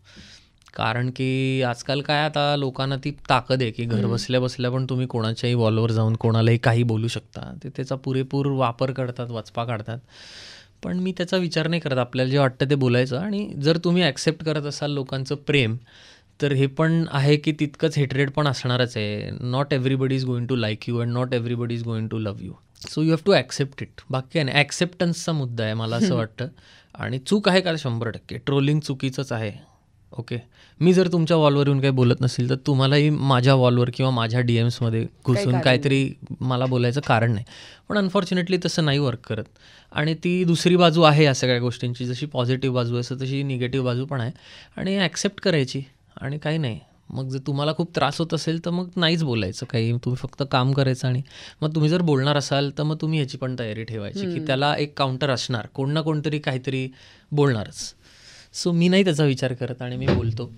कारण की आजकाल काय आता लोकांना ती ताकद आहे की घर बसल्या बसल्या पण तुम्ही कोणाच्याही वॉलवर जाऊन कोणालाही काही बोलू शकता. ते त्याचा पुरेपूर वापर करतात, वचपा काढतात. पण मी त्याचा विचार नाही करत. आपल्याला जे वाटतं ते बोलायचं. आणि जर तुम्ही ॲक्सेप्ट करत असाल लोकांचं प्रेम, तर हे पण आहे की तितकंच हेटरेड पण असणारच आहे. Not everybody is going to like you and not everybody is going to love you. So you have to accept it. बाकी काय नाही, ॲक्सेप्टन्सचा मुद्दा आहे मला असं वाटतं. आणि चूक आहे का? 100%. ट्रोलिंग चुकीचंच आहे. ओके, मी जर तुमच्या वॉलवर येऊन काही बोलत नसेल तर तुम्हालाही माझ्या वॉलवर किंवा माझ्या DMsमध्ये घुसून काहीतरी मला बोलायचं कारण नाही. पण अनफॉर्च्युनेटली तसं नाही वर्क करत. आणि ती दुसरी बाजू आहे या सगळ्या गोष्टींची. जशी पॉझिटिव्ह बाजू आहे तशी निगेटिव्ह बाजू पण आहे आणि ॲक्सेप्ट करायची आणि काही नाही. मग जर तुम्हाला खूप त्रास होत असेल तर मग नाहीच बोलायचं काही, तुम्ही फक्त काम करायचं. आणि मग तुम्ही जर बोलणार असाल तर मग तुम्ही ह्याची पण तयारी ठेवायची की त्याला एक काउंटर असणार, कोण ना कोणतरी काहीतरी बोलणारच. सो मी नाही त्याचा विचार करत आणि मी बोलतो.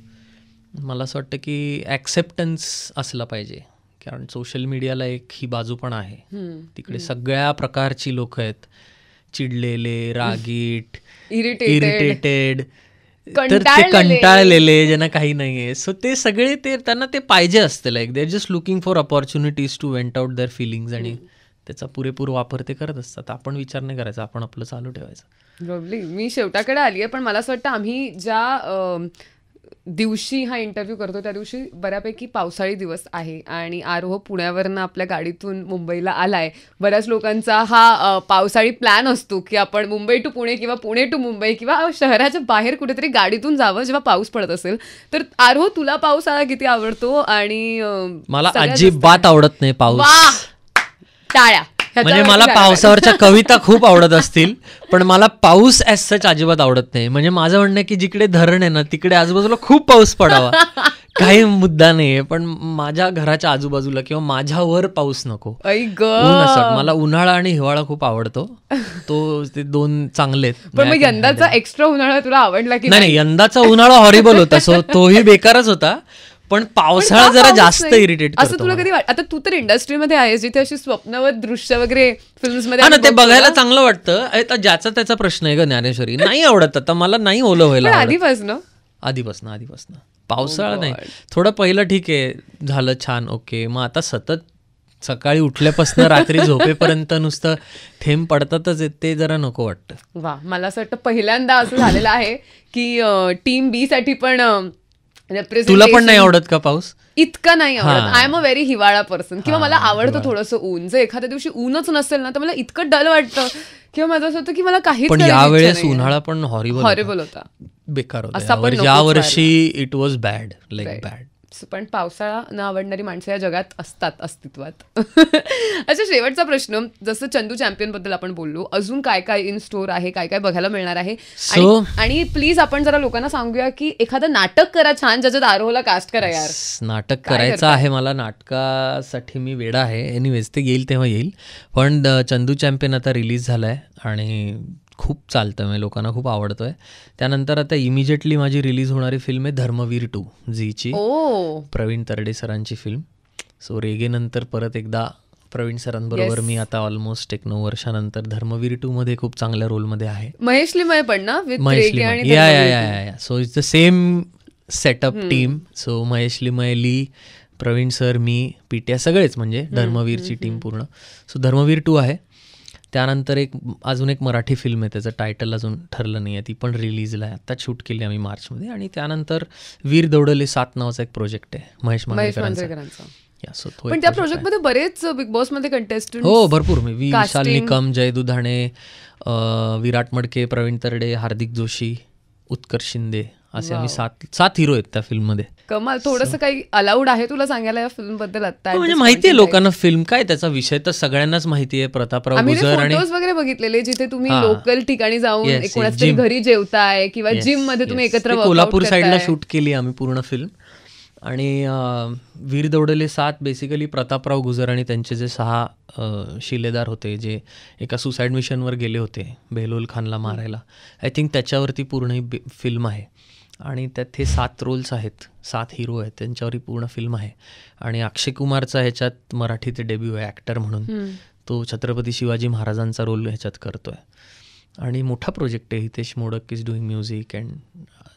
मला असं वाटतं की ॲक्सेप्टन्स असलं पाहिजे, कारण सोशल मीडियाला एक ही बाजू पण आहे. तिकडे सगळ्या प्रकारची लोक आहेत, चिडलेले, रागीट, इरिटेटेड, तर ते कंटाळलेले, ज्यांना काही नाही आहे. सो ते सगळे त्यांना ते पाहिजे असतं. Like they are just looking for opportunities to vent out their feelings आणि त्याचा पुरेपूर वापर ते करत असतात. आपण विचार नाही करायचा, आपण आपलं चालू ठेवायचं. मी शेवटाकडे आली आहे, पण मला असं वाटतं आम्ही ज्या दिवशी हा इंटरव्ह्यू करतो त्या दिवशी बऱ्यापैकी पावसाळी दिवस आहे आणि आरोह पुण्यावरनं आपल्या गाडीतून मुंबईला आलाय. बऱ्याच लोकांचा हा पावसाळी प्लॅन असतो की आपण मुंबई टू पुणे किंवा पुणे टू मुंबई किंवा शहराच्या बाहेर कुठेतरी गाडीतून जावं जेव्हा पाऊस पडत असेल. तर आरोह, तुला पावसाळा किती आवडतो? आणि मला अजिबात आवडत नाही पाऊस. टाळ्या. म्हणजे मला पावसावरच्या कविता खूप आवडत असतील, पण मला पाऊस ॲज सच अजिबात आवडत नाही. म्हणजे माझं म्हणणं आहे की जिकडे धरण आहे ना तिकडे आजूबाजूला खूप पाऊस पडावा, काही मुद्दा नाहीये, पण माझ्या घराच्या आजूबाजूला किंवा माझ्यावर पाऊस नको. ऊन असं, मला उन्हाळा आणि हिवाळा खूप आवडतो. ते दोन चांगले आहेत. पण मग यंदाचा एक्स्ट्रा उन्हाळा तुला आवडला की नाही? यंदाचा उन्हाळा हॉरिबल होता, सो तोही बेकारच होता. पण पावसाळा जरा जास्त इरिटेट करतो. असं तुला कधी आता तू तर इंडस्ट्रीमध्ये आहेस जिथे अशी स्वप्नवत दृश्य वगैरे फिल्म्समध्ये ते बघायला चांगलं वाटतं. ज्याचा त्याचा प्रश्न आहे ग ज्ञानेश्वरी. नाही आवडत आता मला, नाही ओलं व्हायला. आधीपासून पावसाळा नाही. थोडं पहिलं ठीक आहे झालं छान, ओके. मग आता सतत सकाळी उठल्यापासून रात्री झोपेपर्यंत नुसतं थेंब पडतातच, ते जरा नको वाटतं. वा, मला असं वाटतं पहिल्यांदा असं झालेलं आहे की टीम बी साठी पण तुला पण नाही आवडत का पाऊस? इतका नाही आवडत. आय एम अ व्हेरी हिवाळा पर्सन. किंवा मला आवडतं थोडंसं ऊन. जर एखाद्या दिवशी ऊनच नसेल ना तर मला इतकं डल वाटतं किंवा माझं असं होतं की मला काहीच. पण यावेळेस उन्हाळा पण हॉरिबल होता, बेकार होता. यावर्षी it was bad, like bad. पण पावसाळा न आवडणारी माणसं या जगात असतात, अस्तित्वात. अच्छा, शेवटचा प्रश्न. जसं चंदू चॅम्पियन बद्दल आपण बोललो, अजून काय काय इन स्टोर आहे, काय काय बघायला मिळणार आहे? आणि प्लीज आपण जरा लोकांना सांगूया की एखादं नाटक करा छान ज्याच्यात आरोहला कास्ट करा. यार, नाटक करायचं आहे मला. नाटकासाठी मी वेडा आहे. एनिवेज ते येईल तेव्हा येईल. पण चंदू चॅम्पियन आता रिलीज झालाय आणि खूप चालतं, म्हणजे लोकांना खूप आवडतोय. त्यानंतर आता इमिजिएटली माझी रिलीज होणारी फिल्म आहे धर्मवीर 2, झीची, प्रवीण तरडे सरांची फिल्म. सो रेगेनंतर परत एकदा प्रवीण सरांबरोबर मी आता ऑलमोस्ट 9 वर्षानंतर धर्मवीर 2 मध्ये खूप चांगल्या रोलमध्ये आहे. महेश लिमये पण ना? So it's the same setup team. So Mahesh Limaye ली, प्रवीण सर, मी, पिट्या, सगळेच म्हणजे धर्मवीरची टीम पूर्ण. सो धर्मवीर 2 आहे. त्यानंतर अजून एक मराठी फिल्म आहे, त्याचं टायटल अजून ठरलं नाही आहे, ती पण रिलीजला आहे, आत्ताच शूट केली आम्ही मार्चमध्ये. आणि त्यानंतर वीर दौडले 7 नावाचा एक प्रोजेक्ट आहे महेश मांजरेकरांचा. पण त्या प्रोजेक्टमध्ये बरेच बिग बॉस मध्ये कंटेस्टंट. हो, भरपूर. विशाल निकम, जय दुधाणे, विराट मडके, प्रवीण तरडे, हार्दिक जोशी, उत्कर्ष शिंदे, असे आम्ही 7 हिरो आहेत त्या फिल्ममध्ये. कमाल. थोडंसं काही अलाउड आहे तुला सांगायला या फिल्म बद्दल आता? म्हणजे माहिती आहे लोकांना फिल्म काय, त्याचा विषय तर सगळ्यांनाच माहिती आहे. प्रतापराव गुजर आणि फोटोज वगैरे बघितलेले जिथे तुम्ही लोकल ठिकाणी जाऊन कोणाच्या घरी जेवताय किंवा जिम मध्ये तुम्ही एकत्र. कोल्हापूर साईडला शूट केली आम्ही पूर्ण फिल्म. आणि वीर दौडले 7 बेसिकली प्रतापराव गुजर आणि त्यांचे जे 6 शिलेदार होते, जे एका सुसाईड मिशनवर गेले होते बेहलोल खानला मारायला. आय थिंक त्याच्यावरती पूर्ण ही फिल्म आहे. आणि त्यात हे 7 रोल्स आहेत, 7 हिरो आहेत, त्यांच्यावर ही पूर्ण फिल्म आहे. आणि अक्षय कुमारचा ह्याच्यात मराठीत डेब्यू आहे ॲक्टर म्हणून. तो छत्रपती शिवाजी महाराजांचा रोल ह्याच्यात करतो आहे. आणि मोठा प्रोजेक्ट आहे. Hitesh modak is doing music and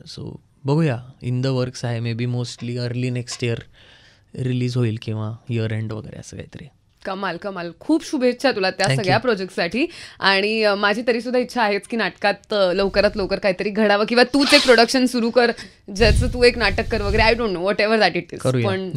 so बघूया, इन द वर्क्स आहे. May be mostly early next year release होईल किंवा इयर एंड वगैरे असं काहीतरी. कमाल कमाल. खूप शुभेच्छा तुला त्या सगळ्या प्रोजेक्टसाठी. आणि माझी तरी सुद्धा इच्छा आहेच की नाटकात लवकरात लवकर काहीतरी घडावं किंवा तूच एक प्रोडक्शन सुरू कर ज्याचं तू एक नाटक कर वगैरे. I don't no, what ever that it is. पण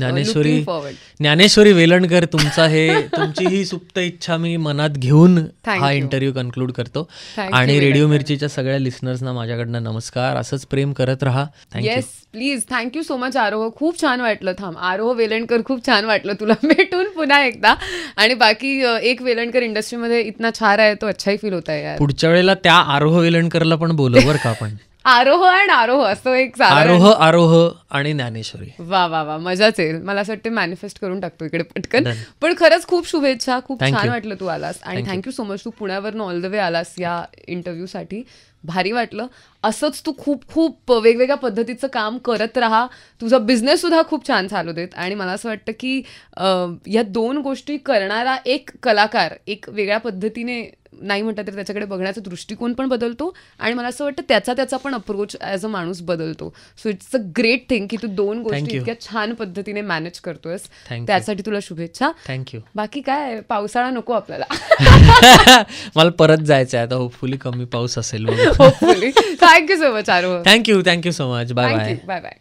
ज्ञानेश्वरी वेलणकर, तुमची ही सुप्त इच्छा मी मनात घेऊन हा इंटरव्ह्यू कन्क्लूड करतो. आणि रेडिओ मिर्चीच्या सगळ्या लिसनर्सना माझ्याकडनं नमस्कार. असंच प्रेम करत राहा. Yes please. Thank you so much आरोह. खूप छान वाटलं. आरोह वेलणकर, खूप छान वाटलं तुला भेटून पुन्हा एकदा. आणि बाकी एक वेलणकर इंडस्ट्रीमध्ये इतना छान आहे तो अच्छा ही फील होता है यार. पुढच्या वेळेला त्या आरोह वेलणकरला पण बोलू बरं का आपण. आरोह आणि आरोह असं एक आरोह आणि ज्ञानेश्वरी. वा वा वा, मजाच आहे. मला असं वाटतं मॅनिफेस्ट करून टाकतो इकडे पटकन. पण खरंच खूप शुभेच्छा. खूप छान वाटलं तू आलास. आणि थँक्यू सो मच. तू पुण्यावरून ऑल द वे आलास या इंटरव्ह्यूसाठी. भारी वाटलं. असंच तू खूप खूप वेगवेगळ्या पद्धतीचं काम करत राहा. तुझा बिझनेस सुद्धा खूप छान चालू देत. आणि मला असं वाटतं की या 2 गोष्टी करणारा एक कलाकार एक वेगळ्या पद्धतीने, नाही म्हणतात तर त्याच्याकडे बघण्याचा दृष्टिकोन पण बदलतो. आणि मला असं वाटतं त्याचा पण अप्रोच ॲज अ माणूस बदलतो. So it's a great thing की तू 2 गोष्टी इतक्या छान पद्धतीने मॅनेज करतोयस. त्यासाठी तुला शुभेच्छा. थँक्यू. बाकी काय, पावसाळा नको आपल्याला. मला परत जायचं आहे आता. होपफुली कमी पाऊस असेल. Hopefully. Thank you so much Aroh. Thank you so much. Bye bye. Bye bye.